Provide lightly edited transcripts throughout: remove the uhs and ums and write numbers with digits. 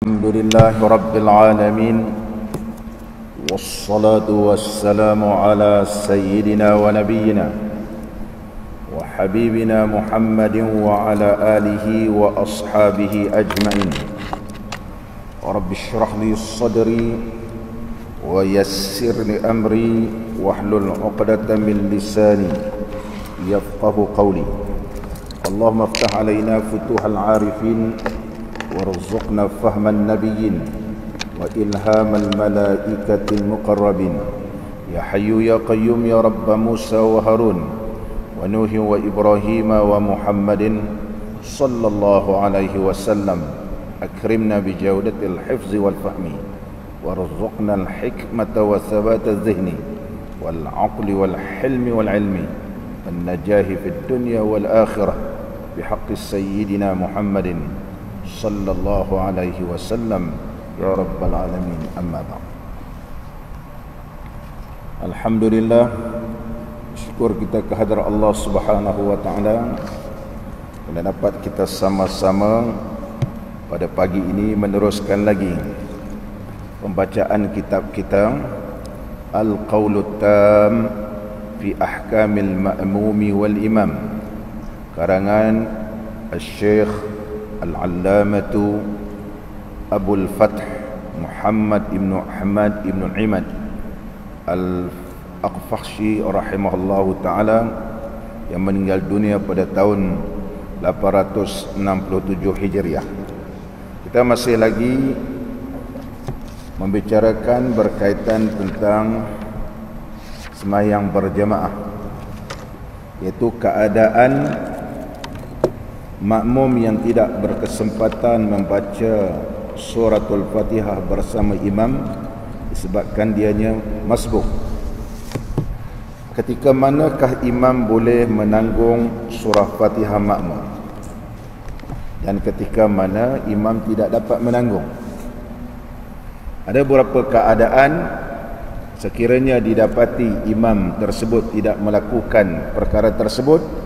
الحمد لله رب العالمين، والصلاة والسلام على سيدنا ونبينا وحبيبنا محمد وعلى آله وأصحابه أجمعين. رب اشرح لي صدري ويسر لي أمري واحلل عقدة من لساني يفقه قولي. اللهم افتح علينا فتوح العارفين وارزقنا فهم النبيين وإلهام الملائكة المقربين. يا حي يا قيوم يا رب موسى وهارون ونوح وإبراهيم ومحمد صلى الله عليه وسلم. أكرمنا بجودة الحفظ والفهم وارزقنا الحكمة وثبات الذهن والعقل والحلم والعلم والنجاح في الدنيا والآخرة بحق سيدنا محمد صلى الله عليه وسلم يا رب العالمين. أما بعد، Alhamdulillah, syukur kita kehadrat Allah Subhanahu wa taala dan dapat kita sama-sama pada pagi ini meneruskan lagi pembacaan kitab kita Al-Qawlut Tam fi Ahkamil Ma'mumi wal Imam, karangan Al-Syekh Al-Allamatu Abul Fath Muhammad ibn Ahmad ibn Imad Al-Aqfashi rahimahullahu ta'ala, yang meninggal dunia pada tahun 867 Hijriah. Kita masih lagi membicarakan berkaitan tentang sembahyang berjamaah, iaitu keadaan makmum yang tidak berkesempatan membaca suratul Fatihah bersama imam disebabkan dianya masbuk. Ketika manakah imam boleh menanggung surah Fatihah makmum, dan ketika mana imam tidak dapat menanggung? Ada beberapa keadaan sekiranya didapati imam tersebut tidak melakukan perkara tersebut,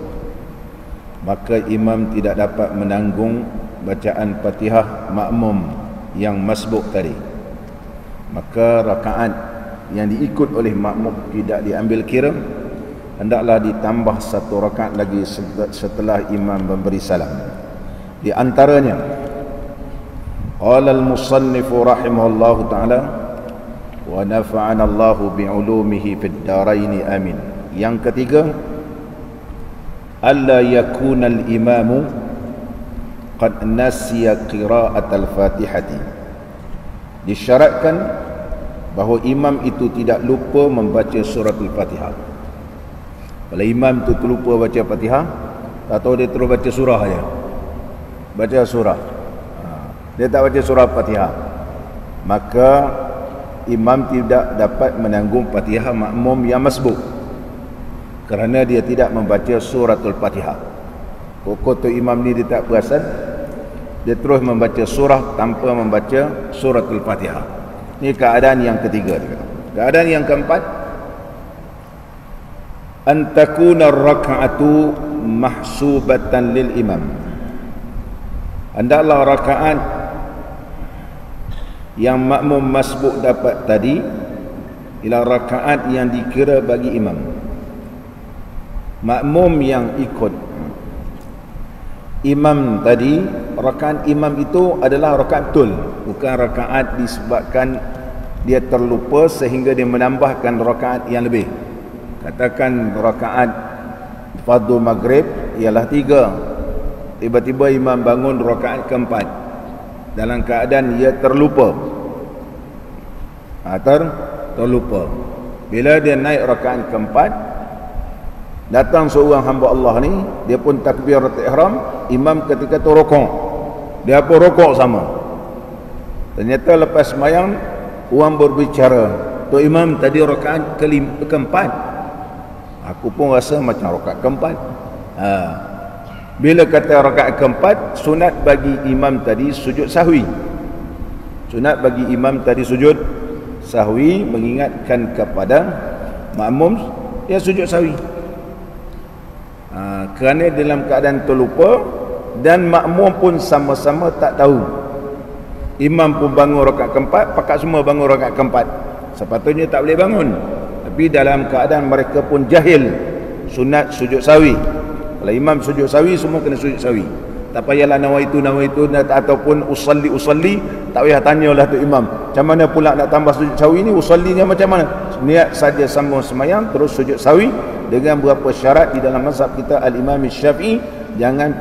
maka imam tidak dapat menanggung bacaan Fatihah makmum yang masbuk tadi. Maka rakaat yang diikut oleh makmum tidak diambil kira, hendaklah ditambah satu rakaat lagi setelah imam memberi salam. Di antaranya, qala al-musannif rahimahullahu ta'ala wa nafa'ana Allahu bi'ulumihi fid daraini amin. Yang ketiga, alla yakuna al-imamu qad nasiya qira'at al-Fatihati. Disyaratkan bahawa imam itu tidak lupa membaca surat al-Fatihah. Kalau imam itu terlupa baca Fatihah, tak tahu dia terus baca surah saja, baca surah, dia tak baca surah Fatihah, maka imam tidak dapat menanggung Fatihah makmum yang masbuk, kerana dia tidak membaca suratul Fatihah. Pokok tu imam ni dia tak perasan, dia terus membaca surah tanpa membaca suratul Fatihah. Ini keadaan yang ketiga. Keadaan yang keempat, an takuna ar-raka'atu mahsubatan lil imam. Hendaklah rakaat yang makmum masbuk dapat tadi ialah rakaat yang dikira bagi imam. Makmum yang ikut imam tadi, rakaat imam itu adalah rakaat betul, bukan rakaat disebabkan dia terlupa sehingga dia menambahkan rakaat yang lebih. Katakan rakaat fardu maghrib ialah 3, tiba-tiba imam bangun rakaat keempat dalam keadaan ia terlupa. Terlupa. Bila dia naik rakaat keempat, datang seorang hamba Allah ni, dia pun takbiratul ihram, imam ketika tu rukuk, dia pun rukuk sama. Ternyata lepas sembahyang orang berbicara, tu imam tadi rakaat keempat, aku pun rasa macam rakaat keempat. Bila kata rakaat keempat, sunat bagi imam tadi sujud sahwi. Sunat bagi imam tadi sujud sahwi, mengingatkan kepada makmum dia sujud sahwi. Kerana dalam keadaan terlupa dan makmum pun sama-sama tak tahu. Imam pun bangun rakaat keempat, pakat semua bangun rakaat keempat. Sepatutnya tak boleh bangun. Tapi dalam keadaan mereka pun jahil sunat sujud sawi. Kalau imam sujud sawi, semua kena sujud sawi. Tak payahlah nawaitu ataupun usalli, tak payah tanyalah tu imam, macam mana pula nak tambah sujud sawi ni, usallinya macam mana? Niat saja sambung semayang terus sujud sawi dengan beberapa syarat di dalam mazhab kita al-Imam Syafi'i. Jangan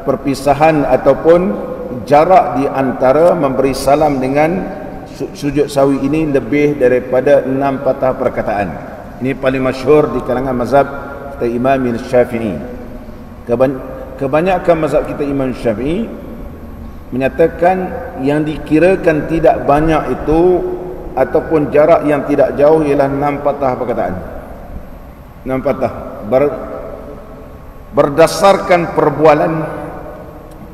perpisahan ataupun jarak di antara memberi salam dengan sujud sawi ini lebih daripada 6 patah perkataan. Ini paling masyhur di kalangan mazhab kita Imam Syafi'i. Kebanyakan mazhab kita Imam Syafi'i menyatakan yang dikirakan tidak banyak itu ataupun jarak yang tidak jauh ialah 6 patah perkataan. 6 patah berdasarkan perbualan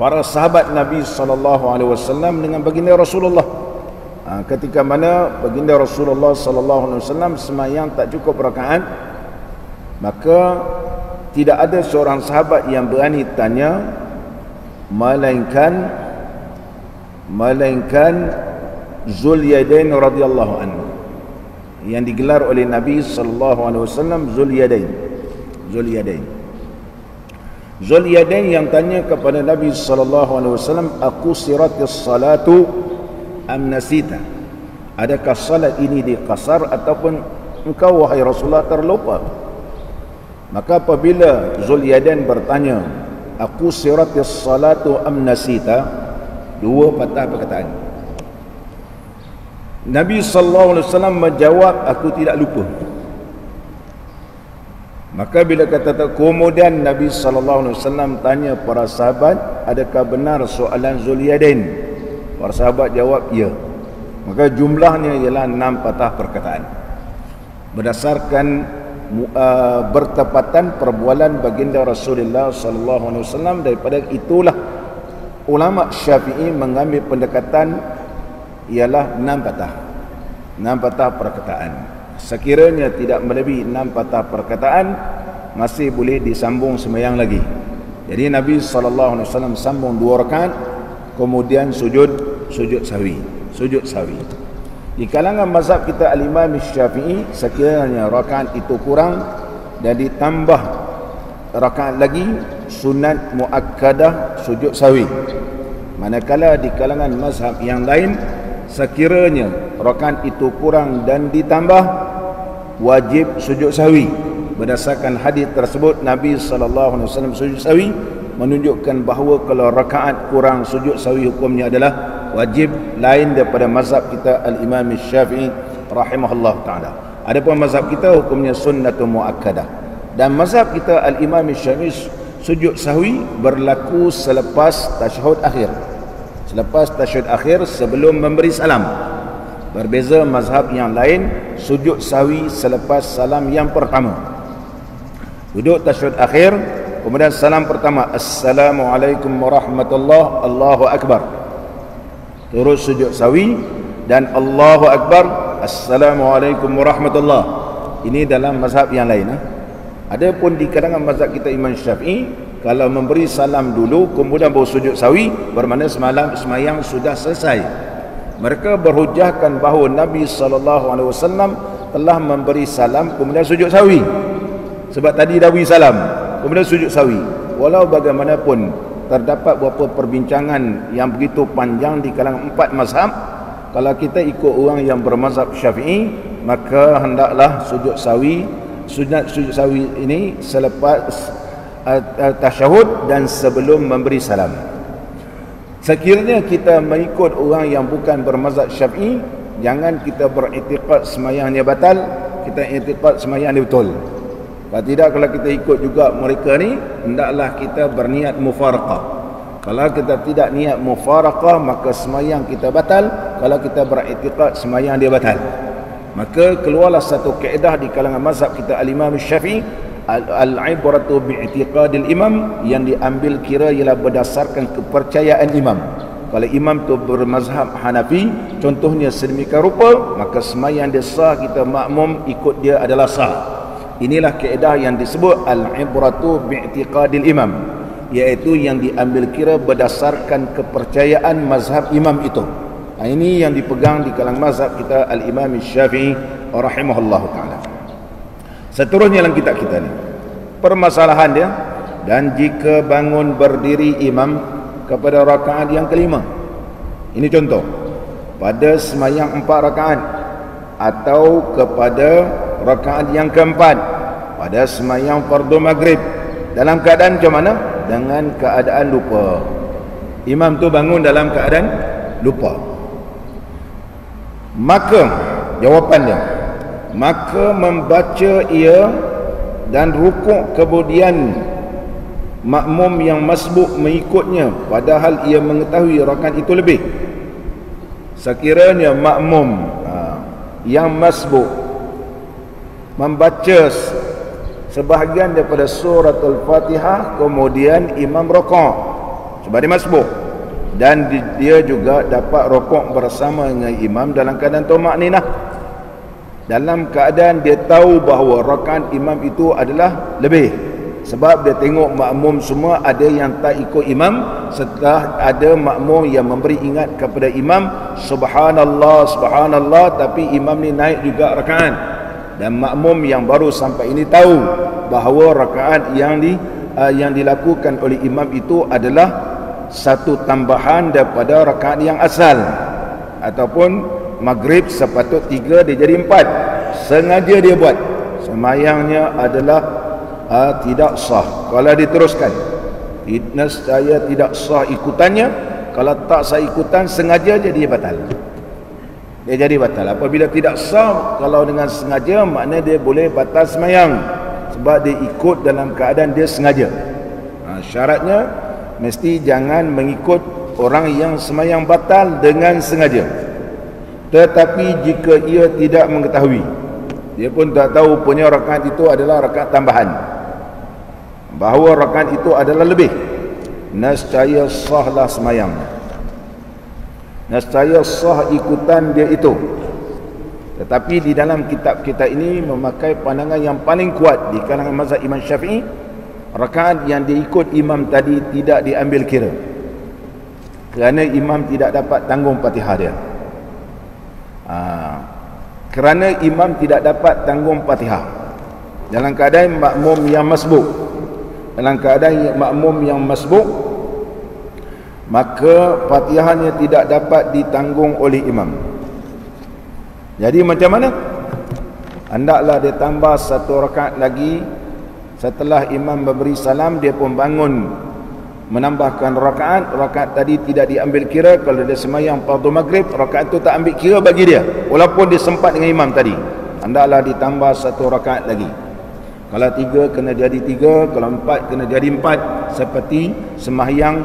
para sahabat Nabi SAW dengan baginda Rasulullah. Ketika mana baginda Rasulullah SAW semayang tak cukup rakaat, maka tidak ada seorang sahabat yang berani tanya melainkan Zulyadain radhiyallahu anhu, yang digelar oleh Nabi SAW Zulyadain yang tanya kepada Nabi SAW, aku siratis salatu am nasita, adakah salat ini diqasar ataupun engkau wahai Rasulullah terlupa? Maka apabila Zulyadain bertanya aku siratis salatu am nasita, 2 patah perkataan, Nabi SAW menjawab aku tidak lupa. Maka bila kata kemudian Nabi SAW tanya para sahabat, adakah benar soalan Zulyadain? Para sahabat jawab ya. Maka jumlahnya ialah 6 patah perkataan berdasarkan bertepatan perbualan baginda Rasulullah SAW. Daripada itulah ulama Syafi'i mengambil pendekatan ialah 6 patah perkataan. Sekiranya tidak melebihi 6 patah perkataan, masih boleh disambung semayang lagi. Jadi Nabi SAW sambung 2 rakaat, kemudian sujud sawi. Di kalangan mazhab kita al-Imam Syafi'i, sekiranya rakaat itu kurang dan ditambah rakaat lagi, sunat muakkadah sujud sawi. Manakala di kalangan mazhab yang lain, sekiranya rakaat itu kurang dan ditambah, wajib sujud sawi. Berdasarkan hadis tersebut Nabi SAW sujud sawi, menunjukkan bahawa kalau rakaat kurang sujud sawi hukumnya adalah wajib, lain daripada mazhab kita al-Imam Syafi'i rahimahullah ta'ala. Adapun mazhab kita hukumnya sunnatun muakkadah. Dan mazhab kita al-Imam Syafi'i sujud sahwi berlaku selepas tasyahud akhir. Selepas tasyahud akhir sebelum memberi salam. Berbeza mazhab yang lain, sujud sahwi selepas salam yang pertama. Duduk tasyahud akhir, kemudian salam pertama, Assalamualaikum warahmatullahi, Allahu Akbar. Terus sujud sahwi dan Allahu Akbar, Assalamualaikum warahmatullahi. Ini dalam mazhab yang lain. Adapun di kalangan mazhab kita Imam Syafi'i, kalau memberi salam dulu kemudian baru sujud sahwi, bermakna semayang sudah selesai. Mereka berhujahkan bahawa Nabi SAW telah memberi salam kemudian sujud sahwi. Sebab tadi dah beri salam kemudian sujud sahwi. Walau bagaimanapun terdapat beberapa perbincangan yang begitu panjang di kalangan 4 mazhab, kalau kita ikut orang yang bermazhab Syafi'i, maka hendaklah sujud sawi ini selepas tasyahud dan sebelum memberi salam. Sekiranya kita mengikut orang yang bukan bermazhab Syafi'i, jangan kita beriktikad semayang dia batal, kita iktikad semayang dia betul. Kalau tidak, kalau kita ikut juga mereka ni, hendaklah kita berniat mufaraqah. Kalau kita tidak niat mufaraqah, maka semayang kita batal. Kalau kita beriktikad semayang dia batal. Maka keluarlah satu kaedah di kalangan mazhab kita al-Imam Syafi'i, al-ibratu bi'tiqadil imam, yang diambil kira ialah berdasarkan kepercayaan imam. Kalau imam tu bermazhab Hanafi contohnya sedemikian rupa, maka semayang dia sah, kita makmum ikut dia adalah sah. Inilah kaedah yang disebut al-ibratu bi'tiqadil imam. iaitu yang diambil kira berdasarkan kepercayaan mazhab imam itu. Ini yang dipegang di kalangan mazhab kita Al-Imam Syafi'i rahimahullahu ta'ala. Seterusnya dalam kitab kita ni, permasalahan dia, dan jika bangun berdiri imam kepada rakaat yang kelima. Ini contoh, pada semayang 4 rakaat atau kepada rakaat yang keempat pada semayang fardu maghrib, dalam keadaan macam mana? Dengan keadaan lupa. Imam tu bangun dalam keadaan lupa. Maka jawapannya, maka membaca ia dan rukuk kemudian makmum yang masbuk mengikutnya padahal ia mengetahui rakaat itu lebih. Sekiranya makmum yang masbuk membaca sebahagian daripada surah Al-Fatihah, kemudian imam rukuk sebab dia masbuk, dan dia juga dapat rukuk bersama dengan imam dalam keadaan tumakninah, dalam keadaan dia tahu bahawa rakaat imam itu adalah lebih, sebab dia tengok makmum semua ada yang tak ikut imam, setelah ada makmum yang memberi ingat kepada imam, subhanallah subhanallah, tapi imam ni naik juga rakaat, dan makmum yang baru sampai ini tahu bahawa rakaat yang dilakukan oleh imam itu adalah satu tambahan daripada rakaat yang asal, ataupun maghrib sepatut 3 dia jadi 4, sengaja dia buat, semayangnya adalah tidak sah. Kalau diteruskan, nescaya tidak sah ikutannya. Kalau tak sah ikutan, sengaja jadi batal. Dia jadi batal. Apabila tidak sah, kalau dengan sengaja, maknanya dia boleh batal semayang, sebab dia ikut dalam keadaan dia sengaja. Syaratnya mesti jangan mengikut orang yang semayang batal dengan sengaja. Tetapi jika ia tidak mengetahui, dia pun tak tahu punya rakaat itu adalah rakaat tambahan, bahawa rakaat itu adalah lebih, nescaya sahlah semayang, nescaya sah ikutan dia itu. Tetapi di dalam kitab kita ini memakai pandangan yang paling kuat di kalangan mazhab Imam Syafi'i, rakaat yang diikut imam tadi tidak diambil kira, kerana imam tidak dapat tanggung Fatihah dia. Kerana imam tidak dapat tanggung Fatihah dalam keadaan makmum yang masbuk, dalam keadaan makmum yang masbuk, maka Fatihahnya tidak dapat ditanggung oleh imam. Jadi macam mana? Hendaklah dia tambah 1 rakaat lagi. Setelah imam memberi salam, dia pun bangun menambahkan rakaat tadi tidak diambil kira. Kalau dia semayang fardu maghrib, rakaat itu tak ambil kira bagi dia, walaupun dia sempat dengan imam tadi. Hendaklah ditambah 1 rakaat lagi. Kalau 3 kena jadi 3, kalau 4 kena jadi 4. Seperti semayang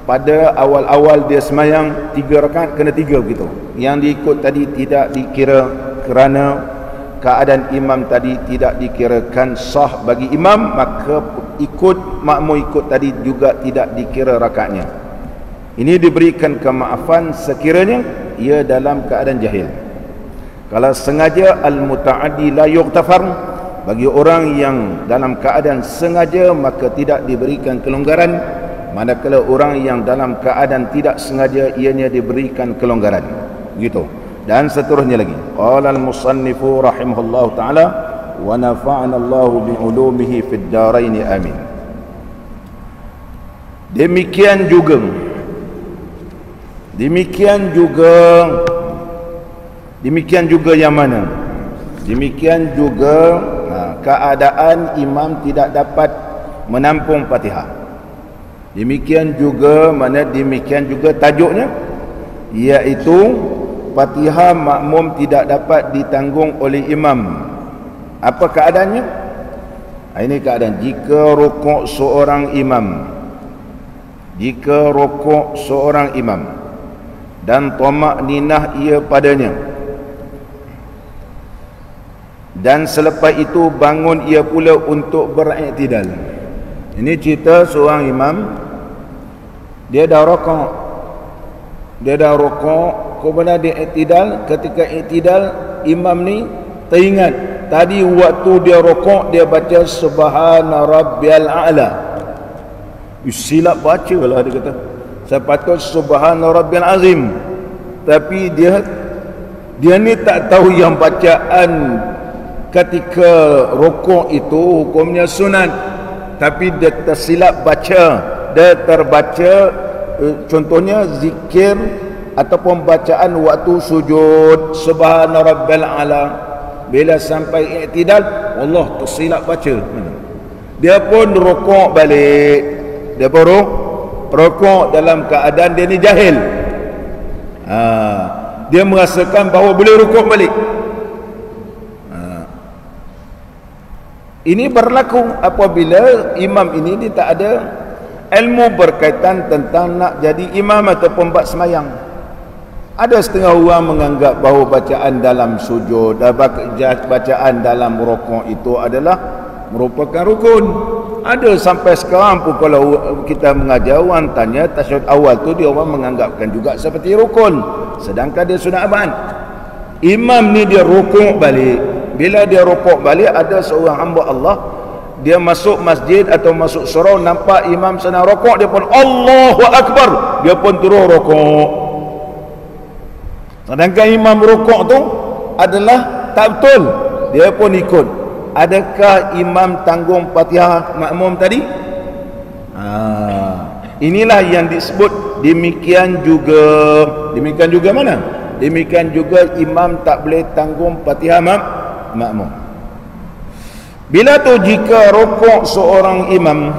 pada awal-awal dia semayang 3 rakaat, kena 3 begitu. Yang diikut tadi tidak dikira kerana keadaan imam tadi tidak dikirakan sah bagi imam, maka makmum ikut tadi juga tidak dikira rakaatnya. Ini diberikan kemaafan sekiranya ia dalam keadaan jahil. Kalau sengaja, al-muta'addi la yughfar, bagi orang yang dalam keadaan sengaja maka tidak diberikan kelonggaran, manakala orang yang dalam keadaan tidak sengaja ianya diberikan kelonggaran. Begitu. Dan seterusnya lagi, qala al-musannifu rahimahullahu ta'ala wa nafa'ana Allahu bi ulumihi fid dharain amin. Demikian juga yang mana? Demikian juga keadaan imam tidak dapat menampung Fatihah. Demikian juga tajuknya, iaitu Fatihah makmum tidak dapat ditanggung oleh imam. Apa keadaannya? Ini keadaan jika rukuk seorang imam dan tamakninah ia padanya, dan selepas itu bangun ia pula untuk beriktidal. Ini cerita seorang imam, dia dah rukuk, kemudian dia iktidal. Ketika iktidal, imam ni teringat tadi waktu dia rukuk dia baca subhana rabbiyal a'la. Silap baca lah dia kata. Sepatut subhana rabbil azim. Tapi dia ni tak tahu yang bacaan ketika rukuk itu hukumnya sunat. Tapi dia tersilap baca. Dia terbaca contohnya zikir ataupun bacaan waktu sujud subhana rabbil ala. Bila sampai i'tidal, Allah tersilap baca. Dia pun rukuk balik. Dia pun rukuk dalam keadaan dia ni jahil. Dia merasakan bahawa boleh rukuk balik. Ini berlaku apabila imam ini dia tak ada ilmu berkaitan tentang nak jadi imam ataupun buat semayang. Ada setengah orang menganggap bahawa bacaan dalam sujud, bacaan dalam rukuk itu adalah merupakan rukun. Ada sampai sekarang pun kalau kita mengajar orang tanya tasyahud awal tu, dia orang menganggapkan juga seperti rukun, sedangkan dia sunat abad. Imam ni dia rukuk balik. Bila dia rukuk balik, ada seorang hamba Allah, dia masuk masjid atau masuk surau, nampak imam sedang rukuk, dia pun Allahu Akbar, dia pun terus rukuk. Sedangkan imam rukuk tu adalah tak betul, dia pun ikut. Adakah imam tanggung Fatihah makmum tadi? Inilah yang disebut demikian juga mana? Demikian juga imam tak boleh tanggung Fatihah makmum. Bila tu jika rukuk seorang imam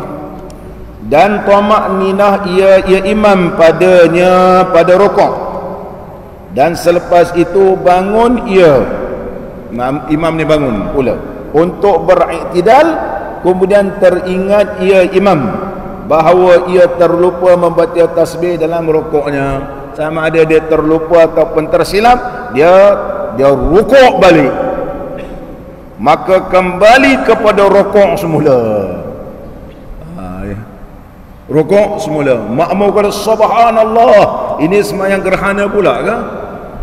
dan tamak ninah ia imam padanya pada rukuk, dan selepas itu bangun imam ni bangun pula untuk beriktidal, kemudian teringat ia imam bahawa ia terlupa membaca tasbih dalam rukuknya. Sama ada dia terlupa ataupun tersilap, dia rukuk balik, maka kembali kepada rukuk semula. Rukuk semula. Makmum kata subhanallah. Ini sembahyang gerhana pula ke?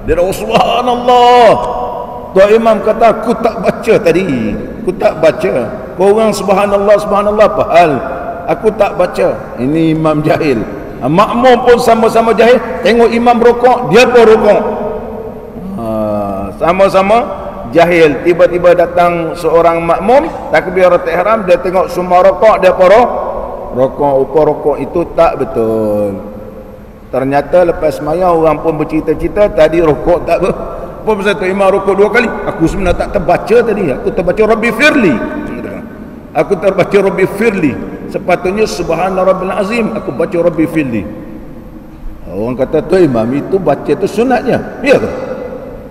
Dia dah subhanallah. Tuan imam kata aku tak baca tadi. Aku tak baca. Kau orang subhanallah apa hal? Aku tak baca. Ini imam jahil. Makmum pun sama-sama jahil. Tengok imam rukuk, dia pun rukuk. Sama-sama jahil. Tiba-tiba datang seorang makmum takbiratul ihram, dia tengok semua rukuk, dia pun rukuk itu tak betul. Ternyata lepas sembahyang orang pun bercerita-cerita tadi rukuk tak apa pasal tu imam rukuk 2 kali. Aku sebenarnya tak terbaca tadi. Aku terbaca Rabbi firli. Aku terbaca Rabbi firli. Sepatutnya subhana rabbil azim. Aku baca Rabbi firli. Orang kata tu imam itu baca tu sunatnya. Ya ke?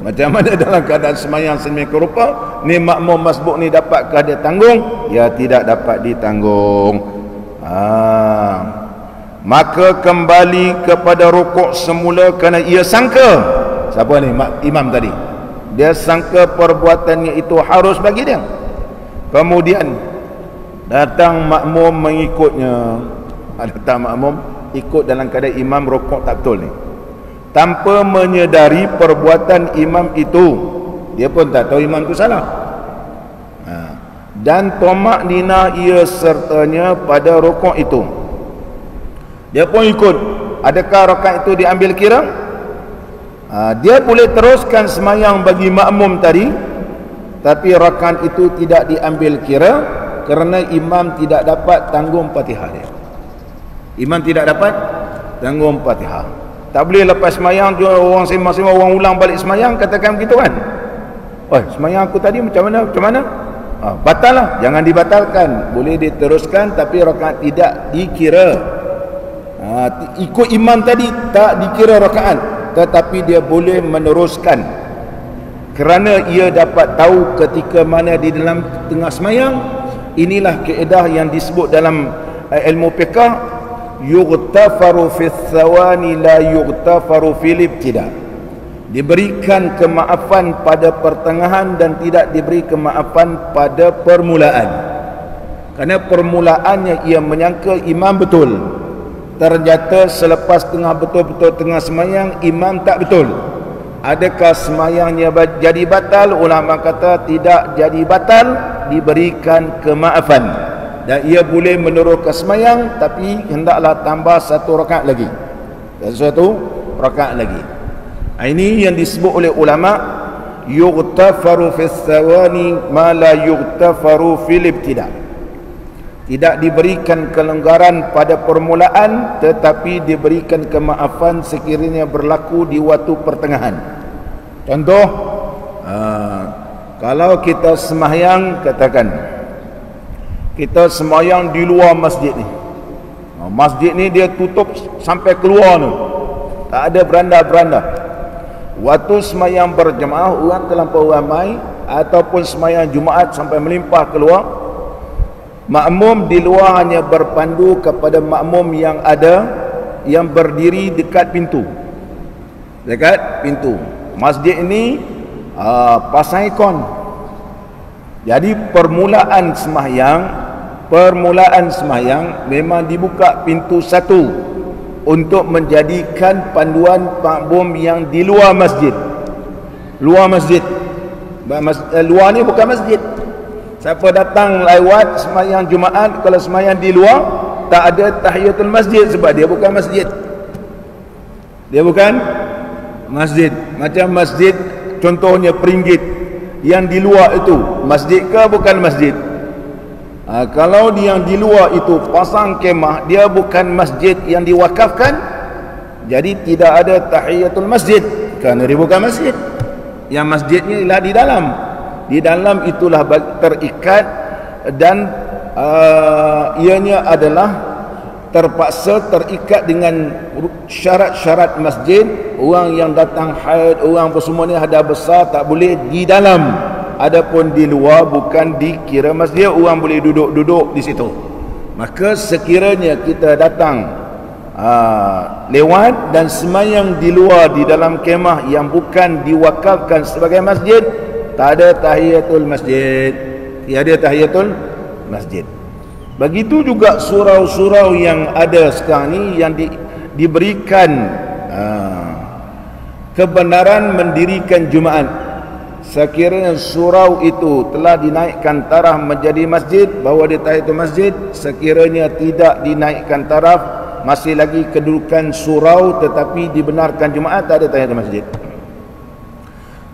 Macam mana dalam keadaan sembahyang sedemikian rupa ni makmum masbuk ni dapatkah dia tanggung? Ya, tidak dapat ditanggung. Maka kembali kepada rukuk semula kerana ia sangka. Siapa ni? Imam tadi. Dia sangka perbuatannya itu harus bagi dia. Kemudian datang makmum mengikutnya. Datang makmum ikut dalam keadaan imam rukuk tak betul ni, tanpa menyedari perbuatan imam itu. Dia pun tak tahu imam itu salah. Dan tamak nina ia sertanya pada rukuk itu. Dia pun ikut. Adakah rakaat itu diambil kira? Dia boleh teruskan semayang bagi makmum tadi, tapi rakaat itu tidak diambil kira kerana imam tidak dapat tanggung Fatihah dia. Imam tidak dapat tanggung Fatihah. Tak boleh lepas semayang orang masing-masing orang ulang balik semayang katakan begitu kan. Semayang aku tadi macam mana? Batal lah. Jangan dibatalkan. Boleh diteruskan tapi rakaat tidak dikira. Ikut imam tadi tak dikira rakaat, tetapi dia boleh meneruskan kerana ia dapat tahu ketika mana di dalam tengah semayang. Inilah kaedah yang disebut dalam ilmu fiqh, yughtafaru fi thawani la yughtafaru fil ibtida. Diberikan kemaafan pada pertengahan dan tidak diberi kemaafan pada permulaan. Kerana permulaannya ia menyangka imam betul, ternyata selepas betul-betul tengah semayang imam tak betul. Adakah semayangnya jadi batal? Ulama kata tidak jadi batal, diberikan kemaafan. dan ia boleh meneruskan semayang, tapi hendaklah tambah satu rakaat lagi. Satu rakaat lagi. Ini yang disebut oleh ulama yughtafaru fis thawani ma la yughtafaru fil ibtida'. Tidak diberikan kelonggaran pada permulaan, tetapi diberikan kemaafan sekiranya berlaku di waktu pertengahan. Contoh, kalau kita sembahyang, katakan kita sembahyang di luar masjid ni, masjid ni dia tutup sampai keluar tu, tak ada beranda-beranda. Waktu sembahyang berjemaah, orang terlampau ramai, ataupun sembahyang Jumaat sampai melimpah keluar, makmum di luar hanya berpandu kepada makmum yang ada, yang berdiri dekat pintu. Dekat pintu masjid ini pasang ikon. Jadi permulaan sembahyang memang dibuka pintu satu untuk menjadikan panduan makmum yang di luar masjid. Luar masjid. Luar ni bukan masjid. Siapa datang lewat sembahyang Jumaat, kalau sembahyang di luar, tak ada tahiyatul masjid sebab dia bukan masjid. Dia bukan masjid. Macam masjid contohnya Peringgit yang di luar itu, masjid ke bukan masjid? Kalau yang di luar itu pasang kemah, dia bukan masjid yang diwakafkan, jadi tidak ada tahiyatul masjid kerana dia bukan masjid. Yang masjidnya ialah di dalam. Di dalam itulah terikat, dan ianya adalah terpaksa terikat dengan syarat-syarat masjid. Orang yang datang haid, orang semua ni hadas besar, tak boleh di dalam. Adapun di luar bukan dikira masjid, orang boleh duduk-duduk di situ. Maka sekiranya kita datang lewat dan sembahyang di luar di dalam kemah yang bukan diwakafkan sebagai masjid, tak ada tahiyatul masjid. Tiada tahiyatul masjid. Begitu juga surau-surau yang ada sekarang ni yang diberikan kebenaran mendirikan Jumaat. Sekiranya surau itu telah dinaikkan taraf menjadi masjid, bahawa dia tahiyatul masjid. Sekiranya tidak dinaikkan taraf, masih lagi kedudukan surau tetapi dibenarkan Jumaat, tak ada tahiyatul masjid.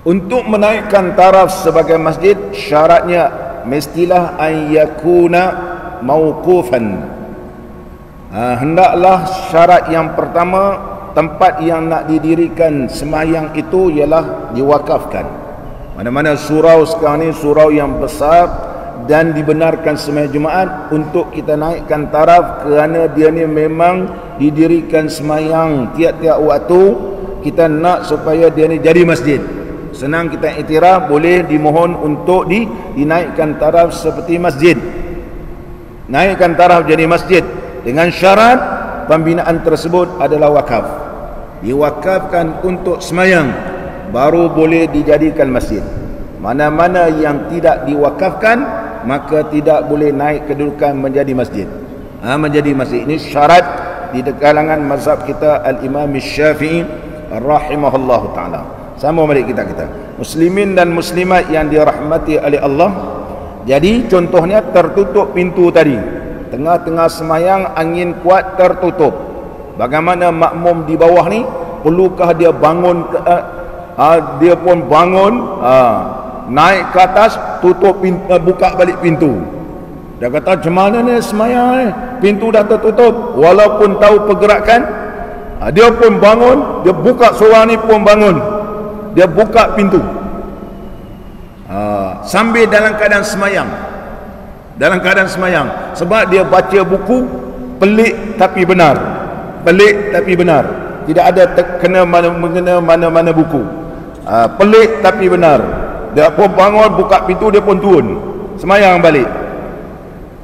Untuk menaikkan taraf sebagai masjid, syaratnya mestilah an yakuna mauqufan. Hendaklah syarat yang pertama, tempat yang nak didirikan sembahyang itu ialah diwakafkan. Mana-mana surau sekarang ni surau yang besar dan dibenarkan sembahyang Jumaat, untuk kita naikkan taraf kerana dia ni memang didirikan sembahyang tiap-tiap waktu. Kita nak supaya dia ni jadi masjid. Senang kita iktiraf, boleh dimohon untuk dinaikkan taraf seperti masjid. Naikkan taraf jadi masjid dengan syarat pembinaan tersebut adalah wakaf. Diwakafkan untuk sembahyang, baru boleh dijadikan masjid. Mana-mana yang tidak diwakafkan, maka tidak boleh naik kedudukan menjadi masjid. Menjadi masjid ini syarat di kalangan mazhab kita Al-Imam Syafi'i rahimahullahu ta'ala. Sama balik kita muslimin dan muslimat yang dirahmati oleh Allah. Jadi contohnya tertutup pintu tadi, tengah-tengah sembahyang angin kuat tertutup. Bagaimana makmum di bawah ni, perlukah dia bangun dia pun bangun, naik ke atas, tutup pintu, buka balik pintu. Dia kata, macam mana ni sembahyang ni, pintu dah tertutup. Walaupun tahu pergerakan, dia pun bangun, dia buka, seorang ni pun bangun, dia buka pintu sambil dalam keadaan sembahyang. Dalam keadaan sembahyang, sebab dia baca buku pelik tapi benar. Pelik tapi benar, tidak ada kena mana-mana buku. Pelik tapi benar. Dia pun bangun, buka pintu, dia pun turun sembahyang balik.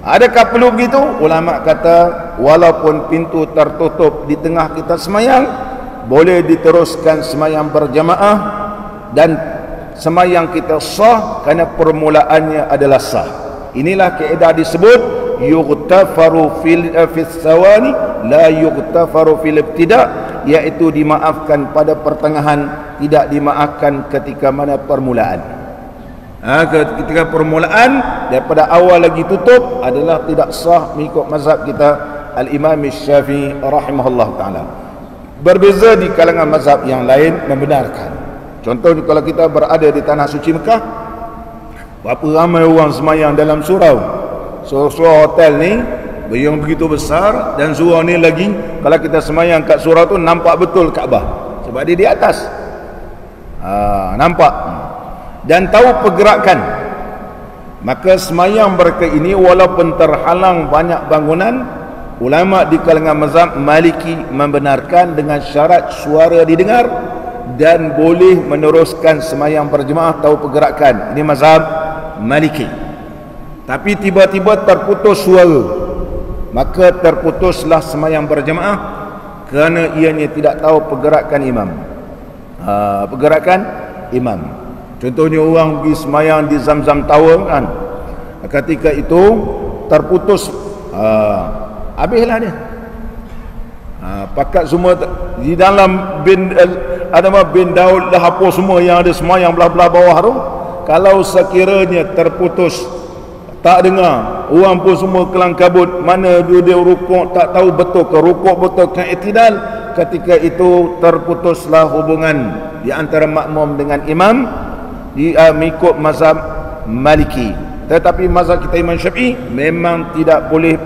Adakah perlu begitu? Ulama kata walaupun pintu tertutup di tengah kita sembahyang, boleh diteruskan sembahyang berjamaah dan sembahyang kita sah kerana permulaannya adalah sah. Inilah kaedah disebut yughtafaru fil thawani la yughtafaru fil ibtida', iaitu dimaafkan pada pertengahan, tidak dimaafkan ketika mana permulaan. Ketika permulaan daripada awal lagi tutup adalah tidak sah mengikut mazhab kita Al-Imam Syafi'i rahimahullah ta'ala. Berbeza di kalangan mazhab yang lain membenarkan. Contohnya kalau kita berada di tanah suci Mekah, berapa ramai orang semayang dalam surau. Surau hotel ni yang begitu besar, dan surau ni lagi kalau kita semayang kat surau tu nampak betul Kaabah sebab dia di atas. Nampak dan tahu pergerakan. Maka semayang mereka ini walaupun terhalang banyak bangunan, ulama di kalangan mazhab Maliki membenarkan dengan syarat suara didengar dan boleh meneruskan semayang berjemaah tahu pergerakan. Ini mazhab Maliki. Tapi tiba-tiba terputus suara, maka terputuslah semayang berjemaah kerana ianya tidak tahu pergerakan imam. Pergerakan imam. Contohnya orang pergi semayang di Zamzam Tower kan, ketika itu terputus, habislah dia. Pakat semua di dalam bin Daud dah apa semua yang ada semayang belah-belah bawah tu, kalau sekiranya terputus, tak dengar, orang pun semua kelang kabut, mana dia rukuk tak tahu betul ke rukuk betul ke i'tidal, ketika itu terputuslah hubungan di antara makmum dengan imam mengikut mazhab Maliki. Tetapi mazhab kita Imam Syafi'i memang tidak boleh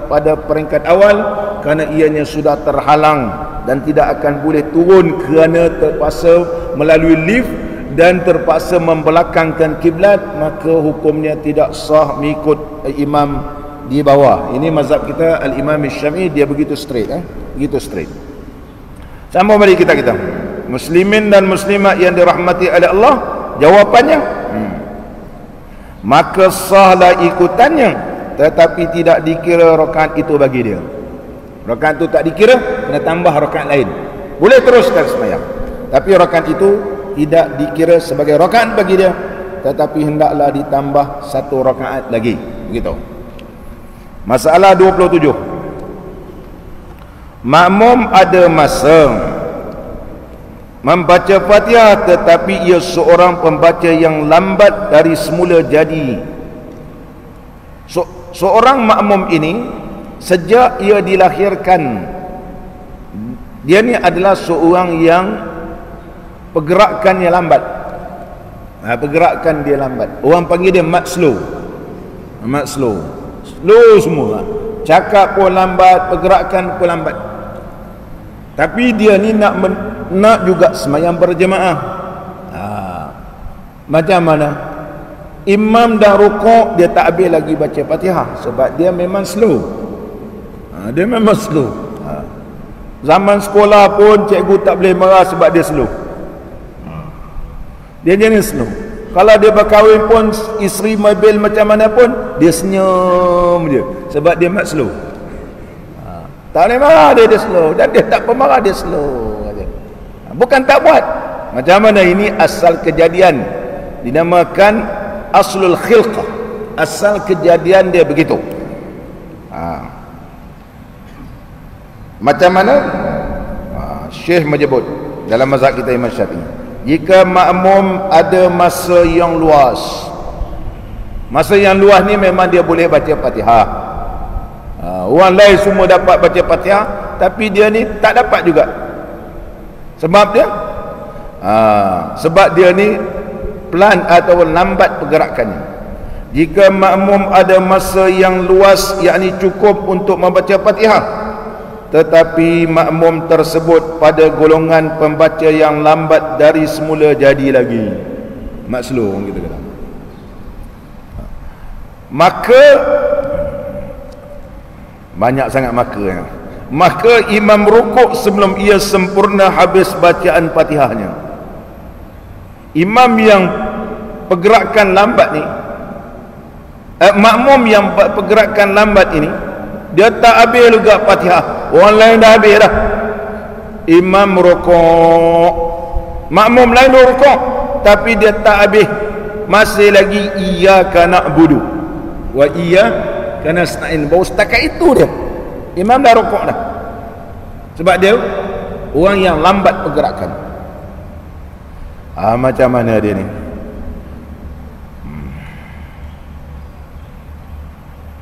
pada peringkat awal kerana ianya sudah terhalang dan tidak akan boleh turun kerana terpaksa melalui lift dan terpaksa membelakangkan kiblat, maka hukumnya tidak sah mengikut imam di bawah. Ini mazhab kita Al-Imam Syafi'i, dia begitu straight, begitu straight. Sama mari kita muslimin dan muslimat yang dirahmati oleh Allah, jawapannya maka sahlah ikutannya, tetapi tidak dikira rakaat itu bagi dia. Rakaat itu tak dikira, kena tambah rakaat lain. Boleh teruskan sembahyang, tapi rakaat itu tidak dikira sebagai rakaat bagi dia, tetapi hendaklah ditambah satu rakaat lagi. Begitu. Masalah 27. Makmum ada masa membaca Fatihah tetapi ia seorang pembaca yang lambat dari semula jadi. Seorang makmum ini sejak ia dilahirkan, dia ni adalah seorang yang pergerakannya lambat. Pergerakan dia lambat. Orang panggil dia mat slow. Mat slow. Slow semua. Cakap pun lambat, pergerakan pun lambat. Tapi dia ni nak juga semayang berjemaah. Macam mana? Imam dah rukuk, dia tak habis lagi baca Fatihah sebab dia memang slow. Dia memang slow. Zaman sekolah pun cikgu tak boleh marah sebab dia slow. Dia jenis slow. Kalau dia berkahwin pun, isteri mobil macam mana pun, dia senyum je sebab dia mat slow. Tak boleh marah dia slow, dan dia tak pemarah dia slow. Bukan tak buat. Macam mana ini asal kejadian, dinamakan aslul khilqah. Asal kejadian dia begitu. Macam mana? Syekh menyebut dalam mazhab kita Imam Syafi'i, jika makmum ada masa yang luas, masa yang luas ni memang dia boleh baca Fatihah. Orang lain semua dapat baca Fatihah, tapi dia ni tak dapat juga. Sebab dia sebab dia ni pelan atau lambat pergerakannya. Jika makmum ada masa yang luas, yakni cukup untuk membaca Fatihah, tetapi makmum tersebut pada golongan pembaca yang lambat dari semula jadi lagi, mat slow orang kita kata, maka banyak sangat maka imam rukuk sebelum ia sempurna habis bacaan Fatihahnya. Imam yang pergerakan lambat ni, makmum yang pergerakan lambat ini, dia tak habis juga Fatihah, orang lain dah habis dah. Imam rukuk, makmum lain rukuk, tapi dia tak habis, masih lagi iyyaka na'budu wa iyyaka nasta'in. Baru setakat itu dia, imam dah rukuk dah, sebab dia orang yang lambat pergerakan. Macam mana dia ni?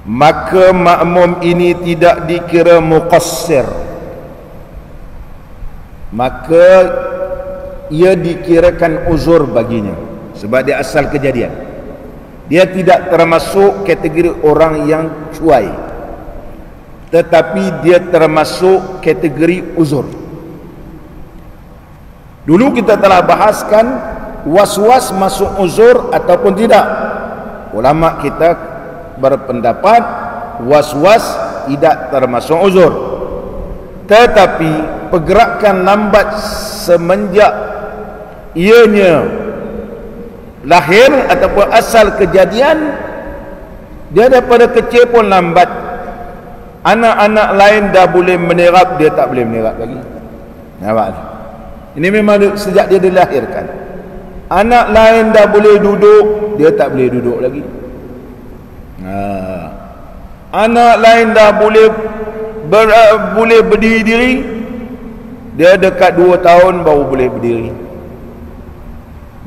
maka makmum ini tidak dikira muqassir, maka ia dikirakan uzur baginya sebab dia asal kejadian. Dia tidak termasuk kategori orang yang cuai, tetapi dia termasuk kategori uzur. Dulu kita telah bahaskan was-was masuk uzur ataupun tidak. Ulama kita berpendapat was-was tidak termasuk uzur, tetapi pergerakan lambat semenjak ianya lahir ataupun asal kejadian, dia daripada kecil pun lambat. Anak-anak lain dah boleh menerap, dia tak boleh menerap lagi. Nampak? Ini memang sejak dia dilahirkan. Anak lain dah boleh duduk, dia tak boleh duduk lagi. Anak lain dah boleh berdiri diri, dia dekat 2 tahun baru boleh berdiri.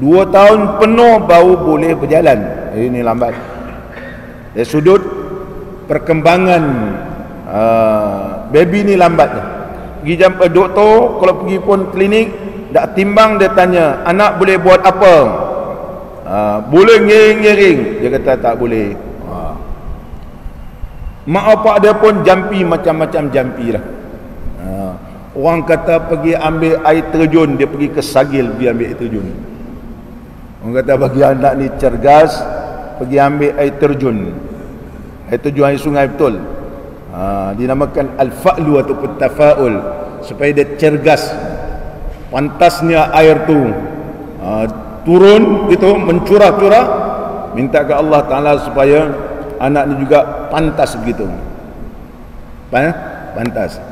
2 tahun penuh baru boleh berjalan. Ini lambat. Dari sudut perkembangan baby ni lambat. Pergi jumpa doktor, kalau pergi pun klinik, tak timbang dia tanya, anak boleh buat apa? Boleh ngering-ngering. Dia kata tak boleh. Mak bapak dia pun jampi, macam-macam jampi lah. Orang kata pergi ambil air terjun, dia pergi ke Sagil pergi ambil air terjun. Orang kata bagi anak ni cergas, pergi ambil air terjun. Air terjun air sungai betul. Dinamakan al-fa'lu ataupun tafa'ul, supaya dia cergas. Pantasnya air tu turun gitu, mencurah-curah, minta ke Allah Ta'ala supaya anak ni juga pantas begitu. Pantas.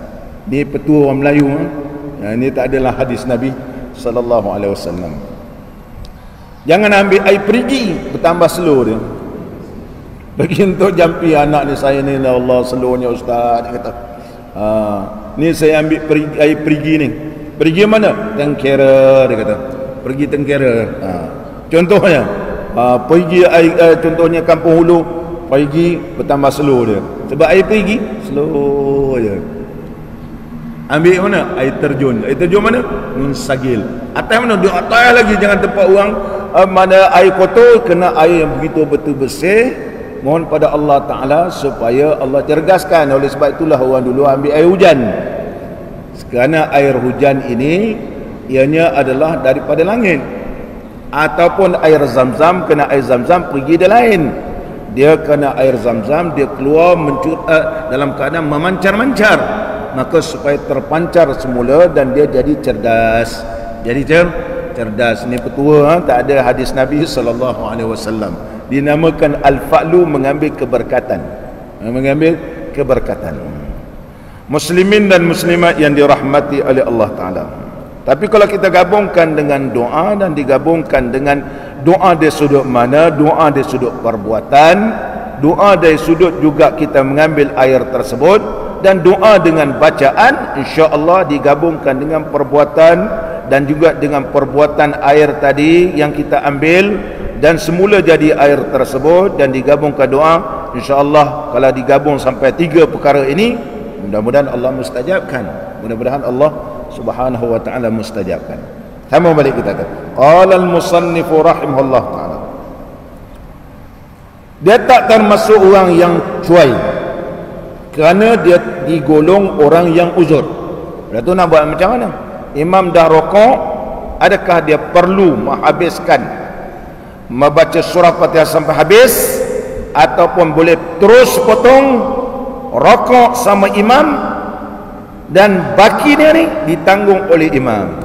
Ni petua orang Melayu. Ini tak adalah hadis Nabi sallallahu alaihi wasallam. Jangan ambil air perigi, bertambah slow dia. Bagi untuk jampi anak ni, saya ni Allah slownya ustaz, dia kata. Ni saya ambil air perigi ni. Pergi mana? Tengkera, dia kata. Pergi Tengkera. Contohnya pergi air, contohnya Kampung Hulu, pergi bertambah slow dia. Sebab air pergi slow je. Ambil mana? Air terjun. Air terjun mana? Sagil. Atas mana? Di atas lagi, jangan tempat orang mana air kotor, kena air yang begitu betul bersih. Mohon pada Allah Ta'ala supaya Allah cergaskan. Oleh sebab itulah orang dulu ambil air hujan, kerana air hujan ini ianya adalah daripada langit. Ataupun air zam-zam, kena air zam-zam pergi dia lain. Dia kena air zam-zam, dia keluar dalam keadaan memancar-mancar, maka supaya terpancar semula dan dia jadi cerdas. Jadi cerdas. Ini petua, tak ada hadis Nabi sallallahu alaihi wasallam. Dinamakan al-fa'lu, mengambil keberkatan. Mengambil keberkatan. Muslimin dan muslimat yang dirahmati oleh Allah Ta'ala. Tapi kalau kita gabungkan dengan doa dan digabungkan dengan doa dari sudut mana? Doa dari sudut perbuatan, doa dari sudut juga kita mengambil air tersebut, dan doa dengan bacaan, insya-Allah digabungkan dengan perbuatan dan juga dengan perbuatan air tadi yang kita ambil, dan semula jadi air tersebut dan digabungkan doa, insya-Allah kalau digabung sampai 3 perkara ini, mudah-mudahan Allah mustajabkan. Mudah-mudahan Allah Subhanahu wa taala mustajabkan. Sama balik kita kata. Qala al-musannif rahimahullah taala. Dia tak termasuk orang yang cuai, kerana dia digolong orang yang uzur. Dah tu nak buat macam mana? Imam dah rokok, adakah dia perlu menghabiskan membaca surah Fatihah sampai habis, ataupun boleh terus potong rokok sama imam, dan baki dia ni ditanggung oleh imam?